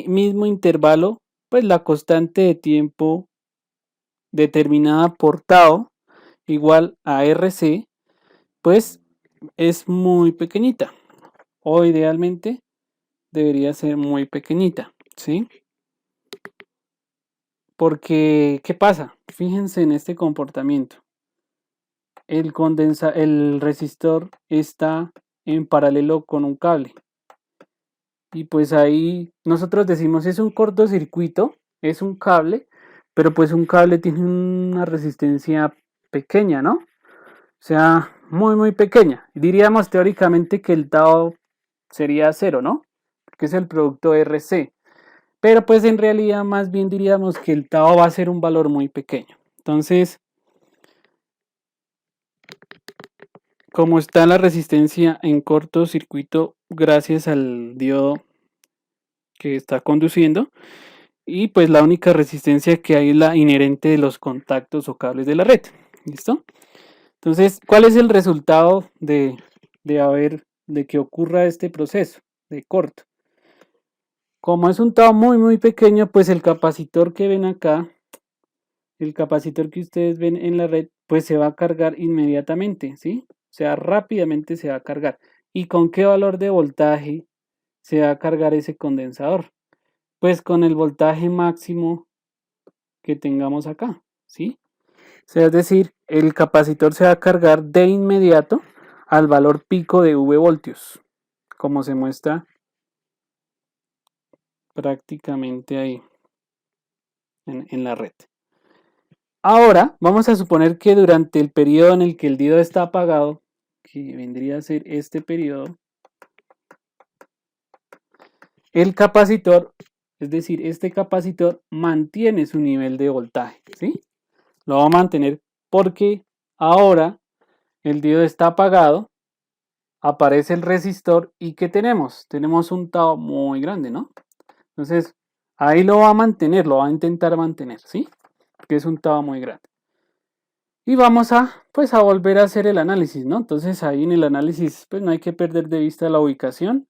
mismo intervalo, pues la constante de tiempo determinada por tau igual a RC, pues es muy pequeñita. O idealmente debería ser muy pequeñita, ¿sí? Porque, ¿qué pasa? Fíjense en este comportamiento. El resistor está en paralelo con un cable. Y pues ahí nosotros decimos es un cortocircuito, es un cable, pero pues un cable tiene una resistencia pequeña, ¿no? O sea, muy pequeña. Diríamos teóricamente que el tau sería 0, ¿no? Que es el producto RC. Pero pues en realidad más bien diríamos que el tau va a ser un valor muy pequeño. Entonces, como está la resistencia en cortocircuito gracias al diodo que está conduciendo, y pues la única resistencia que hay es la inherente de los contactos o cables de la red. ¿Listo? Entonces, ¿cuál es el resultado de que ocurra este proceso de corto? Como es un tau muy pequeño, pues el capacitor que ven acá, el capacitor que ustedes ven en la red, pues se va a cargar inmediatamente, ¿sí? O sea, rápidamente se va a cargar. ¿Y con qué valor de voltaje se va a cargar ese condensador? Pues con el voltaje máximo que tengamos acá, ¿sí? O sea, es decir, el capacitor se va a cargar de inmediato al valor pico de V voltios, como se muestra prácticamente ahí en la red. Ahora, vamos a suponer que durante el periodo en el que el diodo está apagado, que vendría a ser este periodo, el capacitor, es decir, este capacitor mantiene su nivel de voltaje, ¿sí? Lo va a mantener porque ahora el diodo está apagado, aparece el resistor y ¿qué tenemos? Tenemos un tau muy grande, ¿no? Entonces, ahí lo va a mantener, lo va a intentar mantener, ¿sí? Porque es un tau muy grande. Y vamos pues a volver a hacer el análisis, ¿no? Entonces ahí en el análisis, pues no hay que perder de vista la ubicación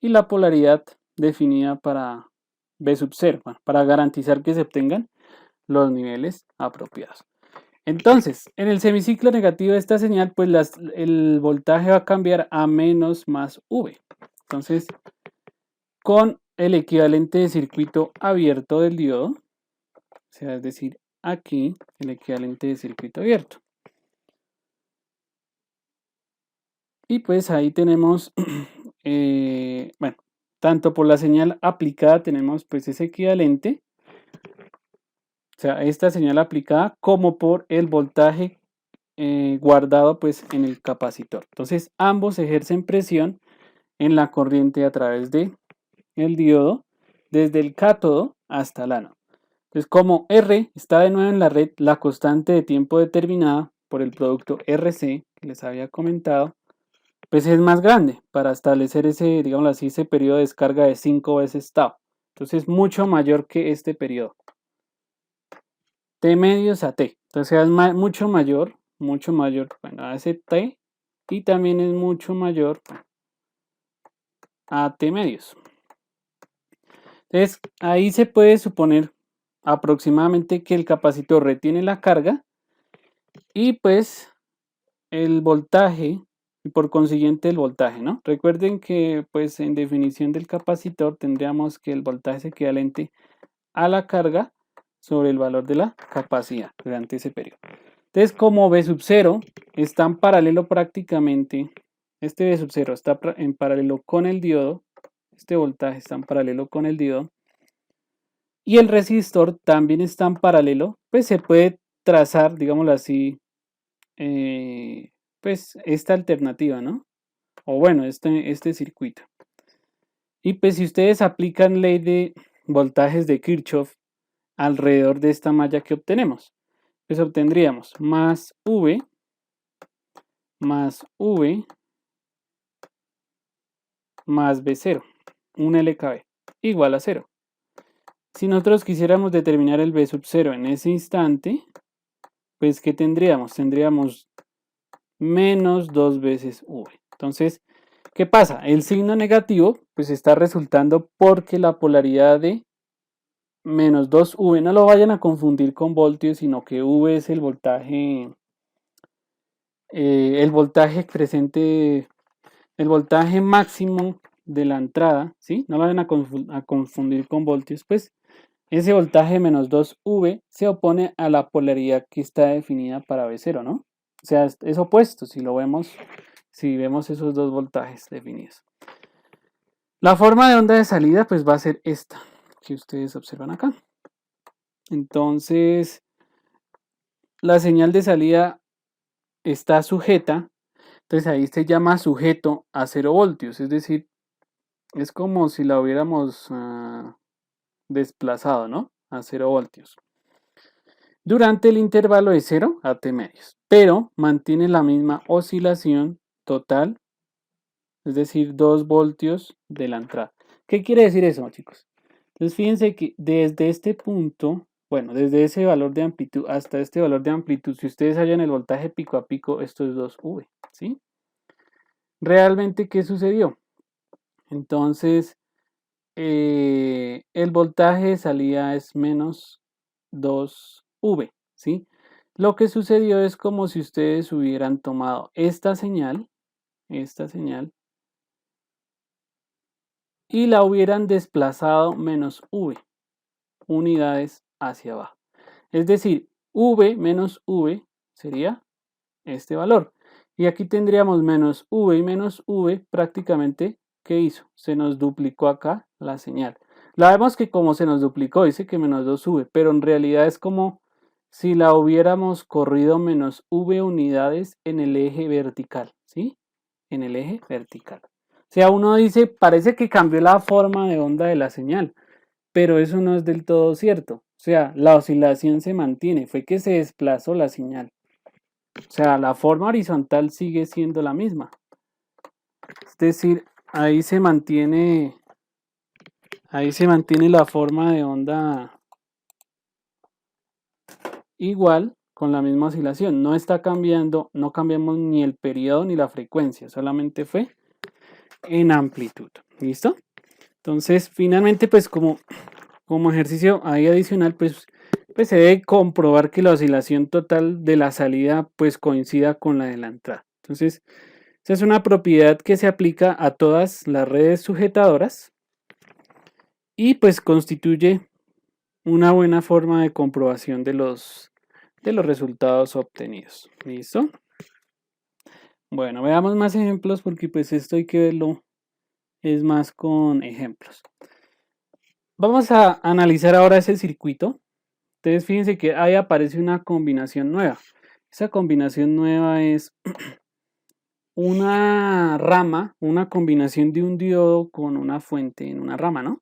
y la polaridad definida para B sub 0, para garantizar que se obtengan los niveles apropiados. Entonces, en el semiciclo negativo de esta señal, pues el voltaje va a cambiar a menos más V. Entonces, con el equivalente de circuito abierto del diodo, o sea, es decir, aquí el equivalente de circuito abierto. Y pues ahí tenemos, bueno, tanto por la señal aplicada tenemos pues ese equivalente, o sea, esta señal aplicada, como por el voltaje guardado pues en el capacitor. Entonces ambos ejercen presión en la corriente a través de el diodo desde el cátodo hasta el ánodo. Entonces como R está de nuevo en la red, la constante de tiempo determinada por el producto RC que les había comentado, pues es más grande para establecer ese, digamos así, ese periodo de descarga de 5 veces tau. Entonces es mucho mayor que este periodo. T medios a T. Entonces es mucho mayor, bueno, a ese T y también es mucho mayor a T medios. Entonces ahí se puede suponer aproximadamente que el capacitor retiene la carga y pues el voltaje y por consiguiente el voltaje, ¿no? Recuerden que pues en definición del capacitor tendríamos que el voltaje es equivalente a la carga sobre el valor de la capacidad durante ese periodo. Entonces como B sub 0 está en paralelo prácticamente, este B sub 0 está en paralelo con el diodo, este voltaje está en paralelo con el diodo, y el resistor también está en paralelo, pues se puede trazar, digámoslo así, pues esta alternativa, ¿no? O bueno, este circuito. Y pues si ustedes aplican ley de voltajes de Kirchhoff alrededor de esta malla que obtenemos, pues obtendríamos más V más V más B0, un LKB, igual a 0. Si nosotros quisiéramos determinar el B sub 0 en ese instante, pues ¿qué tendríamos? Tendríamos menos 2 veces V. Entonces, ¿qué pasa? El signo negativo pues está resultando porque la polaridad de menos 2V, no lo vayan a confundir con voltios, sino que V es el voltaje presente, el voltaje máximo de la entrada, ¿sí? No lo vayan a confundir con voltios, pues ese voltaje menos 2V se opone a la polaridad que está definida para V0, ¿no? O sea, es opuesto si lo vemos, si vemos esos dos voltajes definidos. La forma de onda de salida pues va a ser esta que ustedes observan acá. Entonces, la señal de salida está sujeta, entonces ahí se llama sujeto a 0 voltios, es decir, es como si la hubiéramos desplazado, ¿no? A 0 voltios. Durante el intervalo de 0 a t medios, pero mantiene la misma oscilación total, es decir, 2 voltios de la entrada. ¿Qué quiere decir eso, chicos? Entonces fíjense que desde este punto, bueno, desde ese valor de amplitud hasta este valor de amplitud, si ustedes hallan el voltaje pico a pico, esto es 2V, ¿sí? Realmente, ¿qué sucedió? Entonces, el voltaje de salida es menos 2V, ¿sí? Lo que sucedió es como si ustedes hubieran tomado esta señal, y la hubieran desplazado menos V unidades hacia abajo. Es decir, V menos V sería este valor. Y aquí tendríamos menos V y menos V prácticamente, ¿qué hizo? Se nos duplicó acá la señal. La vemos que como se nos duplicó, dice que menos 2V, pero en realidad es como si la hubiéramos corrido menos V unidades en el eje vertical, ¿sí? En el eje vertical. O sea, uno dice, parece que cambió la forma de onda de la señal, pero eso no es del todo cierto. O sea, la oscilación se mantiene, fue que se desplazó la señal. O sea, la forma horizontal sigue siendo la misma. Es decir, ahí se mantiene la forma de onda igual con la misma oscilación. No está cambiando, no cambiamos ni el periodo ni la frecuencia, solamente fue en amplitud. ¿Listo? Entonces, finalmente, pues como ejercicio ahí adicional, pues se debe comprobar que la oscilación total de la salida pues coincida con la de la entrada. Entonces, esa es una propiedad que se aplica a todas las redes sujetadoras y pues constituye una buena forma de comprobación de los resultados obtenidos. ¿Listo? Bueno, veamos más ejemplos porque pues esto hay que verlo es más con ejemplos. Vamos a analizar ahora ese circuito. Entonces fíjense que ahí aparece una combinación nueva. Esa combinación nueva es una rama, una combinación de un diodo con una fuente en una rama, ¿no?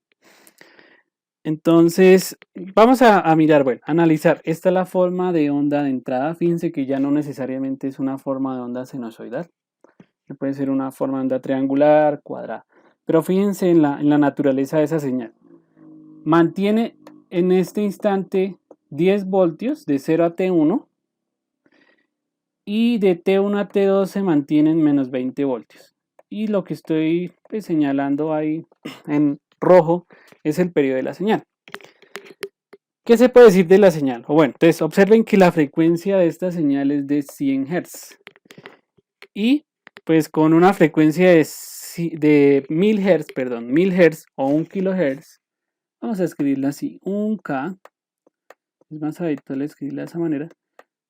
Entonces, vamos a mirar, bueno, analizar. Esta es la forma de onda de entrada. Fíjense que ya no necesariamente es una forma de onda sinusoidal. Puede ser una forma de onda triangular, cuadrada. Pero fíjense en la naturaleza de esa señal. Mantiene en este instante 10 voltios de 0 a T1 y de T1 a T2 se mantienen menos 20 voltios. Y lo que estoy pues, señalando ahí en rojo es el periodo de la señal. ¿Qué se puede decir de la señal? O bueno, entonces observen que la frecuencia de esta señal es de 100 Hz. Y pues con una frecuencia de 1000 Hz, perdón, 1000 Hz o 1 kHz, vamos a escribirla así, 1K, es más habitual escribirla de esa manera,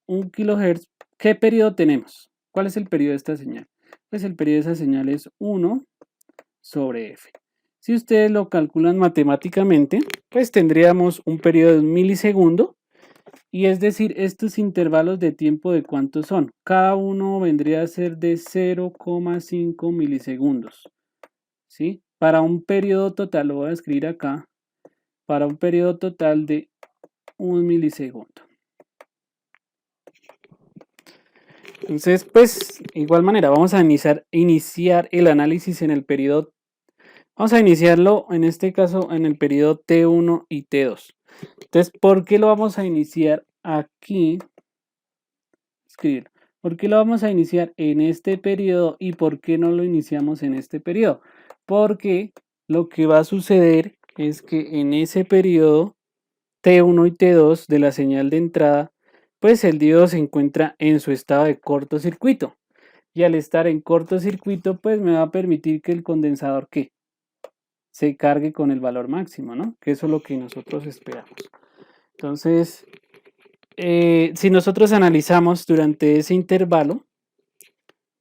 1 kHz, ¿qué periodo tenemos? ¿Cuál es el periodo de esta señal? Pues el periodo de esa señal es 1 sobre F. Si ustedes lo calculan matemáticamente, pues tendríamos un periodo de 1 milisegundo. Y es decir, estos intervalos de tiempo de cuántos son. Cada uno vendría a ser de 0,5 milisegundos. ¿Sí? Para un periodo total, lo voy a escribir acá, para un periodo total de 1 milisegundo. Entonces, pues, igual manera, vamos a iniciar el análisis en el periodo. Vamos a iniciarlo, en este caso, en el periodo T1 y T2. Entonces, ¿por qué lo vamos a iniciar aquí? Escribir. ¿Por qué lo vamos a iniciar en este periodo y por qué no lo iniciamos en este periodo? Porque lo que va a suceder es que en ese periodo T1 y T2 de la señal de entrada, pues el diodo se encuentra en su estado de cortocircuito. Y al estar en cortocircuito, pues me va a permitir que el condensador ¿qué? Se cargue con el valor máximo, ¿no? Que eso es lo que nosotros esperamos. Entonces, si nosotros analizamos durante ese intervalo,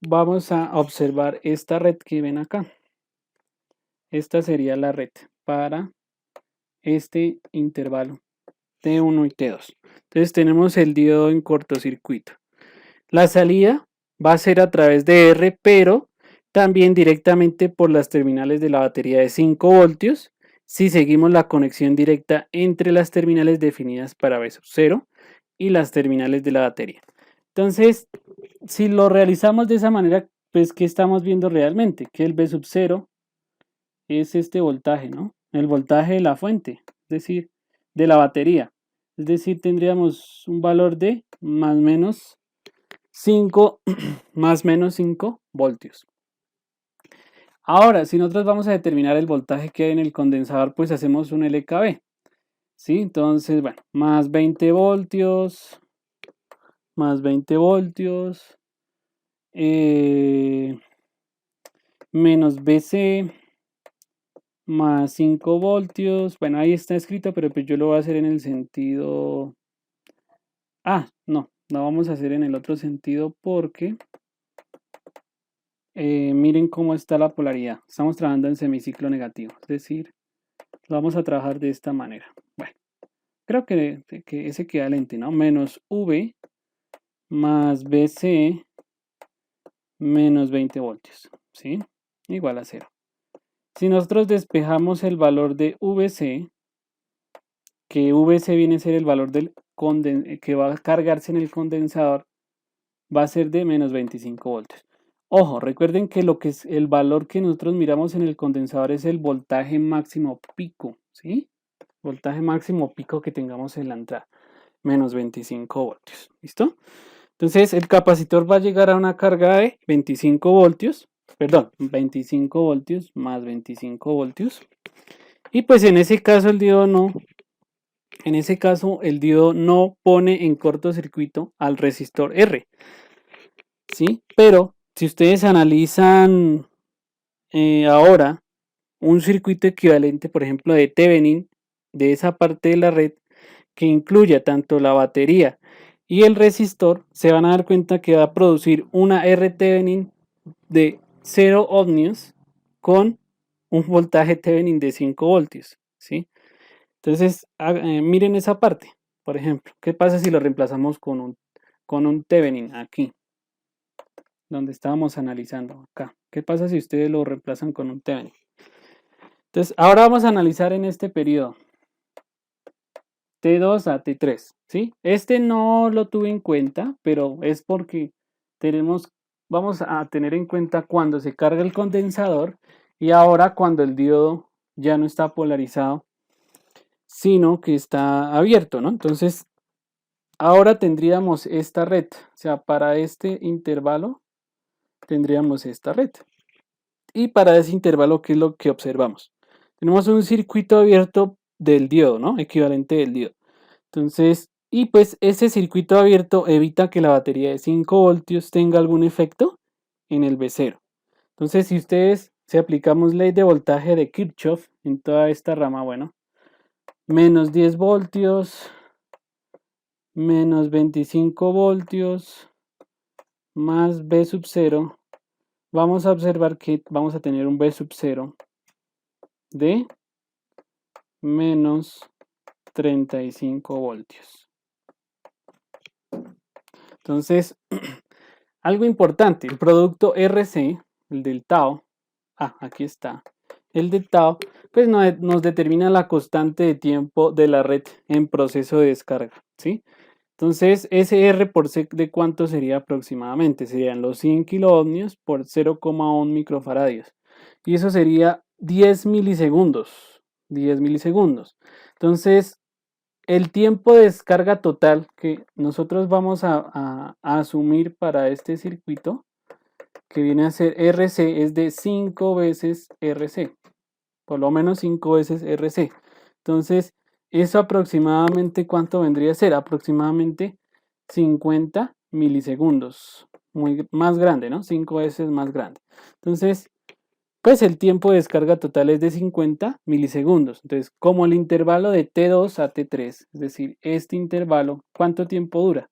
vamos a observar esta red que ven acá. Esta sería la red para este intervalo T1 y T2. Entonces tenemos el diodo en cortocircuito. La salida va a ser a través de R, pero también directamente por las terminales de la batería de 5 voltios si seguimos la conexión directa entre las terminales definidas para V sub 0 y las terminales de la batería. Entonces, si lo realizamos de esa manera, pues ¿qué estamos viendo realmente? Que el V sub 0 es este voltaje, ¿no? El voltaje de la fuente, es decir, de la batería. Es decir, tendríamos un valor de más o menos 5 más menos 5 voltios. Ahora, si nosotros vamos a determinar el voltaje que hay en el condensador, pues hacemos un LKB. ¿Sí? Entonces, bueno, más 20 voltios, más 20 voltios, menos BC, más 5 voltios. Bueno, ahí está escrito, pero pues yo lo voy a hacer en el sentido... no vamos a hacer en el otro sentido porque... miren cómo está la polaridad. Estamos trabajando en semiciclo negativo, es decir, lo vamos a trabajar de esta manera. Bueno, creo que es equivalente, ¿no? Menos V más BC menos 20 voltios, ¿sí? Igual a 0. Si nosotros despejamos el valor de VC, que VC viene a ser el valor del que va a cargarse en el condensador, va a ser de menos 25 voltios. Ojo, recuerden que lo que es el valor que nosotros miramos en el condensador es el voltaje máximo pico, ¿sí? Voltaje máximo pico que tengamos en la entrada, menos 25 voltios, ¿listo? Entonces el capacitor va a llegar a una carga de 25 voltios, perdón, 25 voltios más 25 voltios. Y pues en ese caso el diodo no pone en cortocircuito al resistor R, ¿sí? Pero si ustedes analizan ahora un circuito equivalente, por ejemplo, de Thevenin, de esa parte de la red, que incluya tanto la batería y el resistor, se van a dar cuenta que va a producir una R Thevenin de 0 ohmios con un voltaje Thevenin de 5 voltios, ¿sí? Entonces, miren esa parte, por ejemplo, ¿qué pasa si lo reemplazamos con un Thevenin aquí? Donde estábamos analizando acá. ¿Qué pasa si ustedes lo reemplazan con un Thevenin? Entonces, ahora vamos a analizar en este periodo T2 a T3, ¿sí? Este no lo tuve en cuenta, pero es porque vamos a tener en cuenta cuando se carga el condensador y ahora cuando el diodo ya no está polarizado, sino que está abierto, ¿no? Entonces, ahora tendríamos esta red, o sea, para este intervalo tendríamos esta red. Y para ese intervalo, ¿qué es lo que observamos? Tenemos un circuito abierto del diodo, ¿no? Equivalente del diodo. Entonces, y pues ese circuito abierto evita que la batería de 5 voltios tenga algún efecto en el V0. Entonces, si aplicamos ley de voltaje de Kirchhoff en toda esta rama, bueno, menos 10 voltios, menos 25 voltios, más V sub 0, vamos a observar que vamos a tener un V sub 0 de menos 35 voltios. Entonces, algo importante, el producto RC, el del tau, aquí está, el de tau, pues nos determina la constante de tiempo de la red en proceso de descarga, ¿sí? Entonces, ese R por C de cuánto sería aproximadamente, serían los 100 kiloohmios por 0,1 microfaradios, y eso sería 10 milisegundos, 10 milisegundos. Entonces, el tiempo de descarga total que nosotros vamos a asumir para este circuito, que viene a ser RC, es de 5 veces RC, por lo menos 5 veces RC. Entonces, eso aproximadamente, ¿cuánto vendría a ser? Aproximadamente 50 milisegundos, más grande, ¿no? 5 veces más grande. Entonces, pues el tiempo de descarga total es de 50 milisegundos. Entonces, como el intervalo de T2 a T3, es decir, este intervalo, ¿cuánto tiempo dura?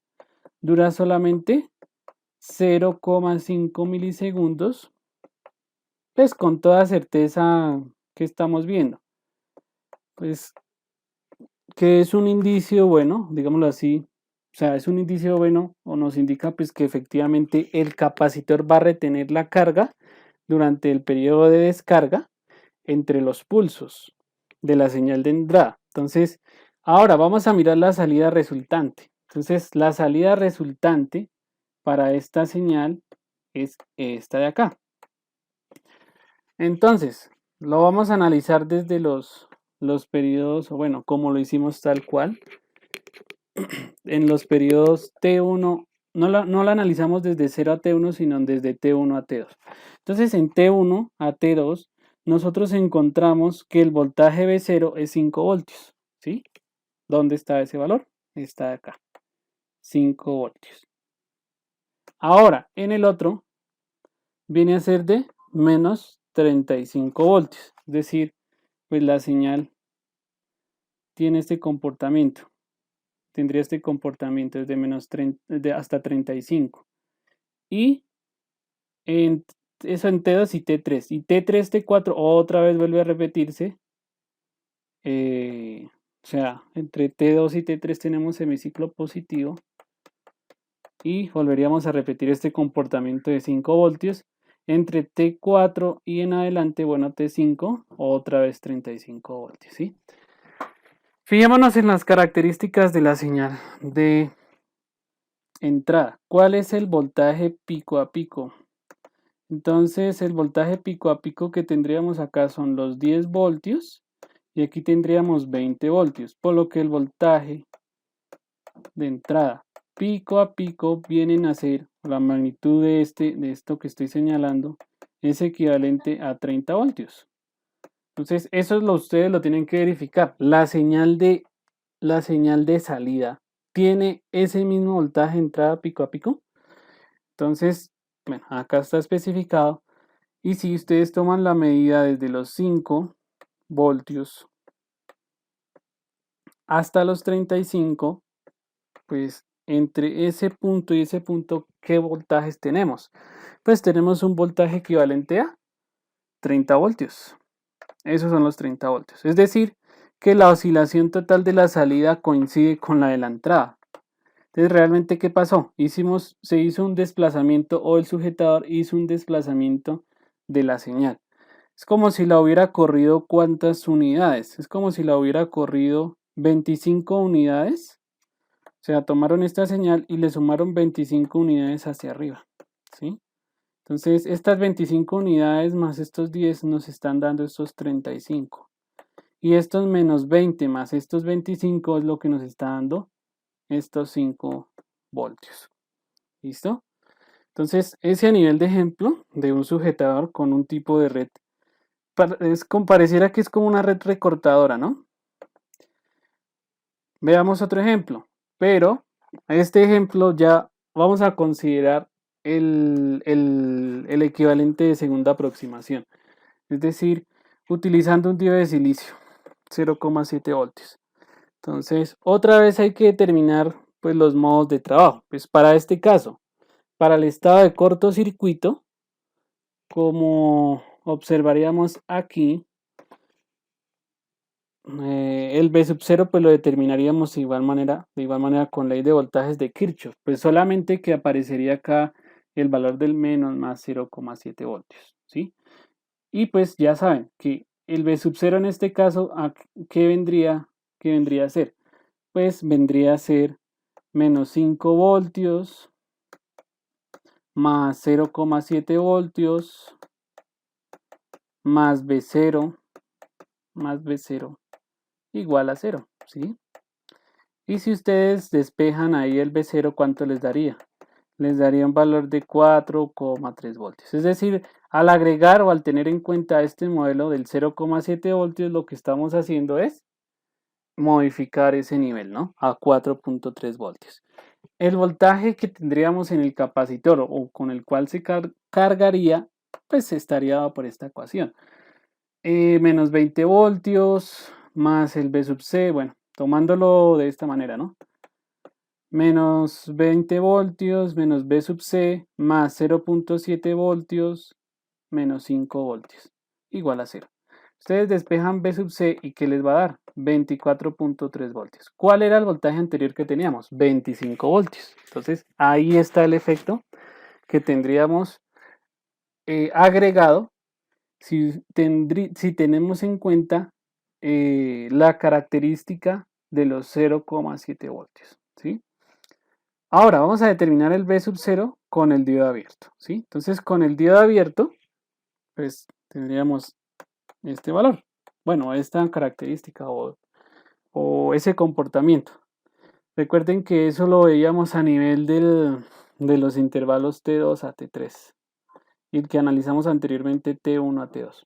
Dura solamente 0,5 milisegundos, pues con toda certeza que estamos viendo. Pues que es un indicio bueno, digámoslo así, o sea, es un indicio bueno o nos indica pues que efectivamente el capacitor va a retener la carga durante el periodo de descarga entre los pulsos de la señal de entrada. Entonces, ahora vamos a mirar la salida resultante. Entonces, la salida resultante para esta señal es esta de acá. Entonces, lo vamos a analizar desde los periodos, o bueno, como lo hicimos tal cual. En los periodos T1, no lo analizamos desde 0 a T1, sino desde T1 a T2. Entonces, en T1 a T2, nosotros encontramos que el voltaje V0 es 5 voltios, ¿sí? ¿Dónde está ese valor? Está acá, 5 voltios. Ahora, en el otro, viene a ser de menos 35 voltios, es decir, pues la señal tiene este comportamiento, tendría este comportamiento desde menos 30, hasta 35. Y eso en T2 y T3. Y T3, T4 otra vez vuelve a repetirse. O sea, entre T2 y T3 tenemos semiciclo positivo. Y volveríamos a repetir este comportamiento de 5 voltios. Entre T4 y en adelante, bueno, T5, otra vez 35 voltios, ¿sí? Fijémonos en las características de la señal de entrada. ¿Cuál es el voltaje pico a pico? Entonces, el voltaje pico a pico que tendríamos acá son los 10 voltios y aquí tendríamos 20 voltios, por lo que el voltaje de entrada pico a pico vienen a ser, la magnitud de esto que estoy señalando, es equivalente a 30 voltios. Entonces, eso ustedes lo tienen que verificar. La señal de salida tiene ese mismo voltaje de entrada pico a pico. Entonces, bueno, acá está especificado. Y si ustedes toman la medida desde los 5 voltios hasta los 35, pues entre ese punto y ese punto, ¿qué voltajes tenemos? Pues tenemos un voltaje equivalente a 30 voltios. Esos son los 30 voltios. Es decir, que la oscilación total de la salida coincide con la de la entrada. Entonces, ¿realmente qué pasó? Se hizo un desplazamiento, o el sujetador hizo un desplazamiento de la señal. Es como si la hubiera corrido ¿cuántas unidades? Es como si la hubiera corrido 25 unidades. O sea, tomaron esta señal y le sumaron 25 unidades hacia arriba, ¿sí? Entonces, estas 25 unidades más estos 10 nos están dando estos 35. Y estos menos 20 más estos 25 es lo que nos está dando estos 5 voltios. ¿Listo? Entonces, ese a nivel de ejemplo de un sujetador con un tipo de red, pareciera que es como una red recortadora, ¿no? Veamos otro ejemplo, pero este ejemplo ya vamos a considerar el equivalente de segunda aproximación, es decir, utilizando un diodo de silicio, 0,7 voltios. Entonces, otra vez hay que determinar pues, los modos de trabajo. Pues para este caso, para el estado de cortocircuito, como observaríamos aquí, el B sub 0 pues lo determinaríamos de igual manera con ley de voltajes de Kirchhoff, pues solamente que aparecería acá el valor del menos más 0,7 voltios, ¿sí? Y pues ya saben que el B sub 0 en este caso, ¿qué vendría a ser? Pues vendría a ser menos 5 voltios más 0,7 voltios más B0 igual a 0, ¿sí? Y si ustedes despejan ahí el B0, ¿cuánto les daría? Les daría un valor de 4,3 voltios. Es decir, al agregar o al tener en cuenta este modelo del 0,7 voltios, lo que estamos haciendo es modificar ese nivel, ¿no? A 4,3 voltios. El voltaje que tendríamos en el capacitor o con el cual se cargaría, pues estaría dado por esta ecuación. Menos 20 voltios más el B sub C, bueno, tomándolo de esta manera, ¿no? Menos 20 voltios menos B sub C más 0,7 voltios menos 5 voltios igual a 0. Ustedes despejan B sub C y ¿qué les va a dar? 24,3 voltios. ¿Cuál era el voltaje anterior que teníamos? 25 voltios. Entonces ahí está el efecto que tendríamos agregado si tenemos en cuenta la característica de los 0,7 voltios, ¿sí? Ahora vamos a determinar el B sub 0 con el diodo abierto, ¿sí? Entonces con el diodo abierto, pues tendríamos este valor. Bueno, esta característica o ese comportamiento. Recuerden que eso lo veíamos a nivel de los intervalos T2 a T3 y el que analizamos anteriormente T1 a T2.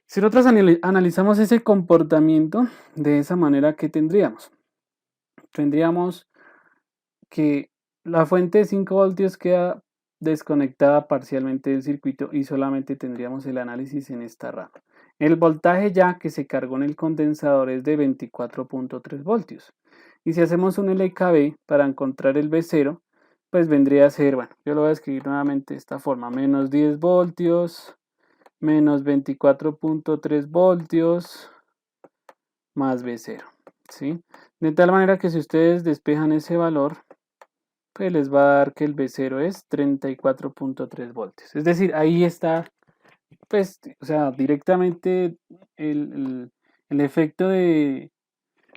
Si nosotros analizamos ese comportamiento de esa manera, ¿qué tendríamos? Tendríamos que la fuente de 5 voltios queda desconectada parcialmente del circuito y solamente tendríamos el análisis en esta rama. El voltaje ya que se cargó en el condensador es de 24,3 voltios. Y si hacemos un LKB para encontrar el B0, pues vendría a ser, bueno, yo lo voy a escribir nuevamente de esta forma, menos 10 voltios, menos 24,3 voltios, más B0, ¿sí? De tal manera que si ustedes despejan ese valor, pues les va a dar que el B0 es 34,3 voltios. Es decir, ahí está, pues, o sea, directamente el efecto del,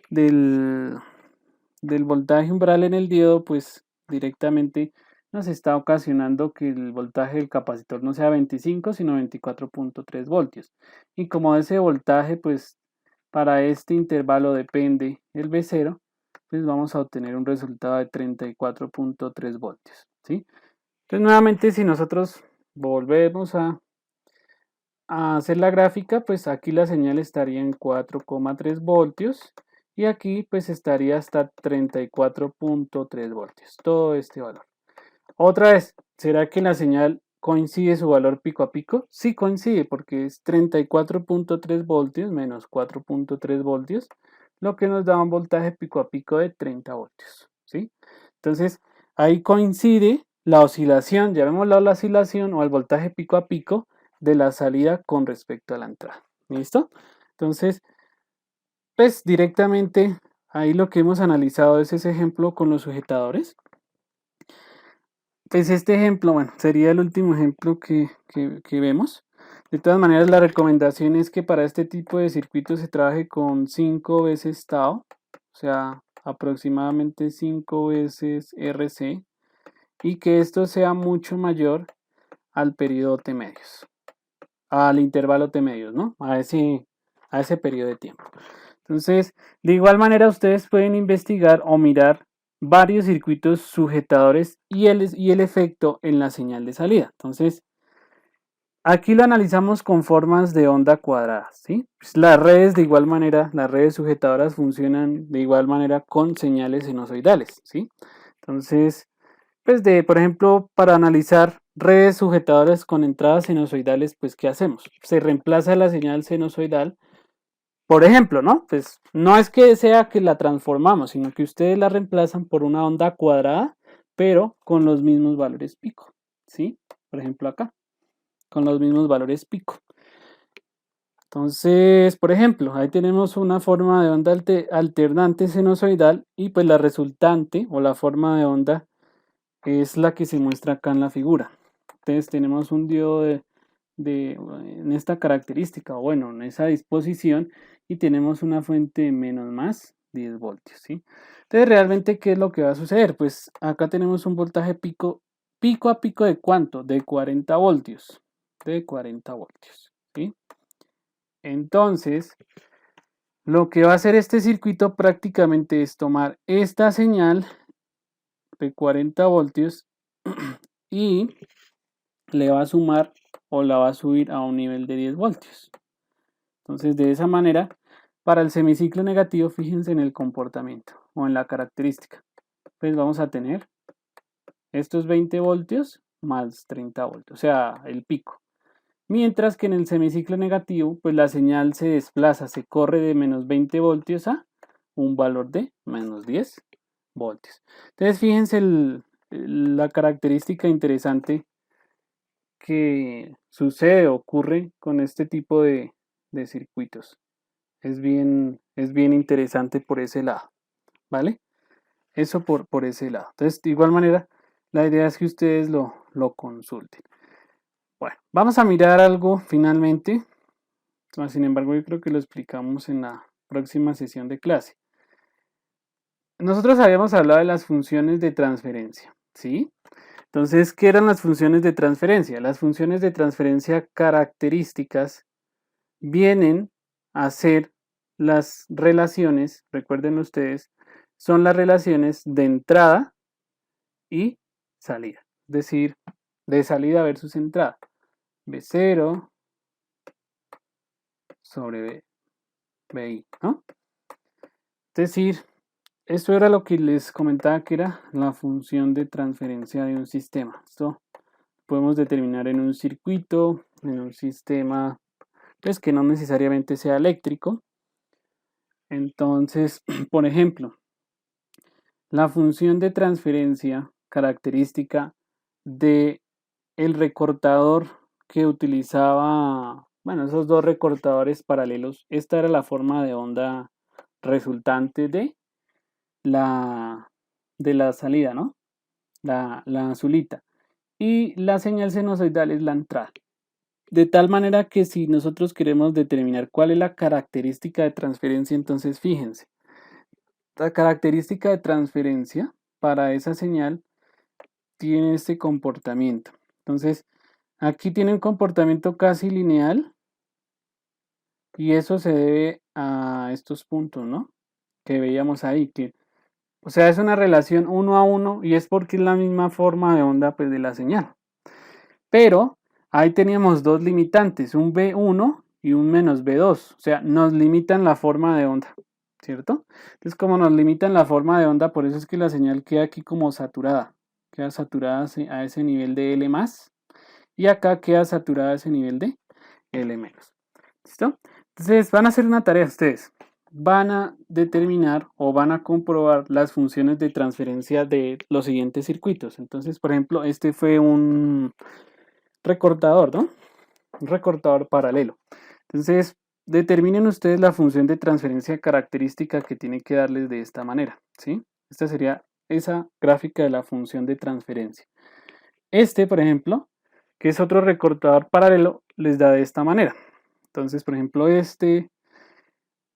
del voltaje umbral en el diodo, pues directamente nos está ocasionando que el voltaje del capacitor no sea 25, sino 24,3 voltios. Y como ese voltaje, pues, para este intervalo depende el B0, pues vamos a obtener un resultado de 34,3 voltios, ¿sí? Entonces, nuevamente, si nosotros volvemos a hacer la gráfica, pues aquí la señal estaría en 4,3 voltios y aquí pues estaría hasta 34,3 voltios, todo este valor. Otra vez, ¿será que la señal coincide su valor pico a pico? Sí coincide porque es 34,3 voltios menos 4,3 voltios, lo que nos da un voltaje pico a pico de 30 voltios, ¿sí? Entonces, ahí coincide la oscilación, llamémosla la oscilación o el voltaje pico a pico de la salida con respecto a la entrada. ¿Listo? Entonces, pues directamente ahí lo que hemos analizado es ese ejemplo con los sujetadores. Pues este ejemplo, bueno, sería el último ejemplo que vemos. De todas maneras, la recomendación es que para este tipo de circuitos se trabaje con 5 veces tau, o sea, aproximadamente 5 veces RC, y que esto sea mucho mayor al periodo T medios, al intervalo T medios, ¿no? A ese periodo de tiempo. Entonces, de igual manera, ustedes pueden investigar o mirar varios circuitos sujetadores y el efecto en la señal de salida. Entonces, aquí lo analizamos con formas de onda cuadradas, ¿sí? Pues las redes de igual manera, las redes sujetadoras funcionan de igual manera con señales sinusoidales, ¿sí? Entonces, pues por ejemplo, para analizar redes sujetadoras con entradas sinusoidales, pues ¿qué hacemos? Se reemplaza la señal sinusoidal, por ejemplo, ¿no? Pues no es que sea que la transformamos, sino que ustedes la reemplazan por una onda cuadrada, pero con los mismos valores pico, ¿sí? Por ejemplo acá, con los mismos valores pico. Entonces, por ejemplo, ahí tenemos una forma de onda alternante sinusoidal y pues la resultante o la forma de onda es la que se muestra acá en la figura. Entonces tenemos un diodo en esta característica, o bueno, en esa disposición, y tenemos una fuente de menos más 10 voltios, ¿sí? Entonces, realmente, ¿qué es lo que va a suceder? Pues acá tenemos un voltaje pico a pico ¿de cuánto? De 40 voltios, ¿sí? Entonces, lo que va a hacer este circuito prácticamente es tomar esta señal de 40 voltios y le va a sumar o la va a subir a un nivel de 10 voltios. Entonces, de esa manera, para el semiciclo negativo, fíjense en el comportamiento o en la característica. Pues vamos a tener estos 20 voltios más 30 voltios, o sea, el pico. Mientras que en el semiciclo negativo, pues la señal se desplaza, se corre de menos 20 voltios a un valor de menos 10 voltios. Entonces, fíjense la característica interesante que sucede, ocurre con este tipo de circuitos. Es bien interesante por ese lado, ¿vale? Eso por ese lado. Entonces, de igual manera, la idea es que ustedes lo consulten. Bueno, vamos a mirar algo finalmente. Sin embargo, yo creo que lo explicamos en la próxima sesión de clase. Nosotros habíamos hablado de las funciones de transferencia, ¿sí? Entonces, ¿qué eran las funciones de transferencia? Las funciones de transferencia características vienen a ser las relaciones, recuerden ustedes, son las relaciones de entrada y salida. Es decir, de salida versus entrada. B0 sobre BI, ¿no? Es decir, esto era lo que les comentaba que era la función de transferencia de un sistema. Esto podemos determinar en un circuito, en un sistema, pues que no necesariamente sea eléctrico. Entonces, por ejemplo, la función de transferencia característica de el recortador que utilizaba, bueno, esos dos recortadores paralelos, esta era la forma de onda resultante la, de la salida, ¿no? La azulita. Y la señal sinusoidal es la entrada. De tal manera que si nosotros queremos determinar cuál es la característica de transferencia, entonces fíjense, la característica de transferencia para esa señal tiene este comportamiento. Entonces, aquí tiene un comportamiento casi lineal y eso se debe a estos puntos, ¿no? Que veíamos ahí, o sea, es una relación 1 a 1 y es porque es la misma forma de onda pues, de la señal. Pero ahí teníamos dos limitantes, un B1 y un menos B2, o sea, nos limitan la forma de onda, ¿cierto? Entonces, como nos limitan la forma de onda, por eso es que la señal queda aquí como saturada, queda saturada a ese nivel de L+, y acá queda saturada a ese nivel de L-. ¿Listo? Entonces, van a hacer una tarea ustedes. Van a determinar o van a comprobar las funciones de transferencia de los siguientes circuitos. Entonces, por ejemplo, este fue un recortador, ¿no? Un recortador paralelo. Entonces, determinen ustedes la función de transferencia característica que tiene que darles de esta manera, ¿sí? Esta sería esa gráfica de la función de transferencia. Este, por ejemplo, que es otro recortador paralelo, les da de esta manera. Entonces, por ejemplo, este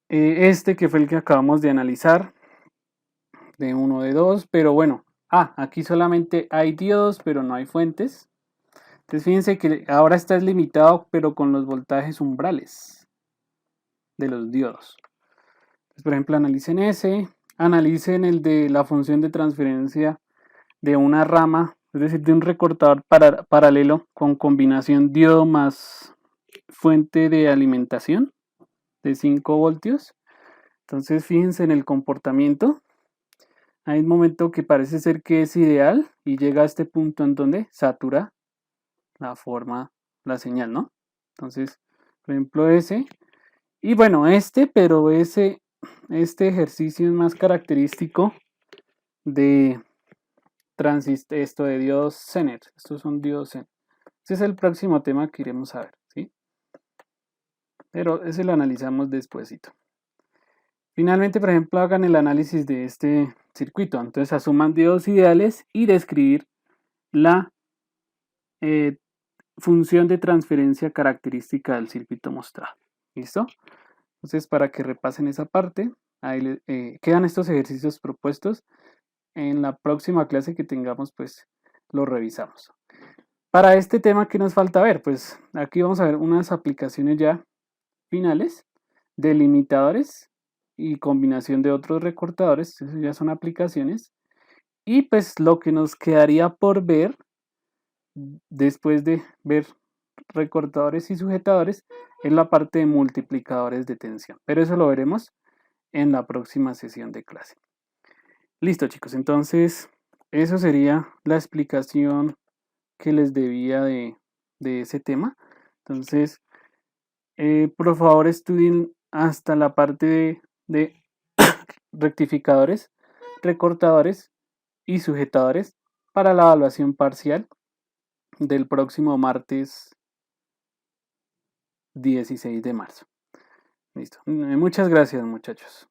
que fue el que acabamos de analizar, de 1, de 2, pero bueno, aquí solamente hay diodos, pero no hay fuentes. Entonces, fíjense que ahora está limitado, pero con los voltajes umbrales de los diodos. Entonces, por ejemplo, analicen ese, analicen el de la función de transferencia de una rama, es decir, de un recortador paralelo con combinación diodo más fuente de alimentación de 5 voltios. Entonces, fíjense en el comportamiento. Hay un momento que parece ser que es ideal y llega a este punto en donde satura la forma, la señal, ¿no? Entonces, por ejemplo, ese. Y bueno, pero este ejercicio es más característico de esto de diodos Zener. Estos son diodos Zener. Este es el próximo tema que iremos a ver, ¿sí? pero ese lo analizamos despuesito. Finalmente, por ejemplo, hagan el análisis de este circuito. Entonces asuman diodos ideales y describir la función de transferencia característica del circuito mostrado. ¿Listo? Entonces, para que repasen esa parte, ahí quedan estos ejercicios propuestos. En la próxima clase que tengamos, pues lo revisamos. Para este tema, ¿qué nos falta ver? Pues aquí vamos a ver unas aplicaciones ya finales de limitadores y combinación de otros recortadores. Eso ya son aplicaciones. Y pues lo que nos quedaría por ver después de ver recortadores y sujetadores es la parte de multiplicadores de tensión. Pero eso lo veremos en la próxima sesión de clase. Listo, chicos. Entonces, eso sería la explicación que les debía de ese tema. Entonces, por favor, estudien hasta la parte de rectificadores, recortadores y sujetadores para la evaluación parcial del próximo martes 16 de marzo. Listo. Muchas gracias, muchachos.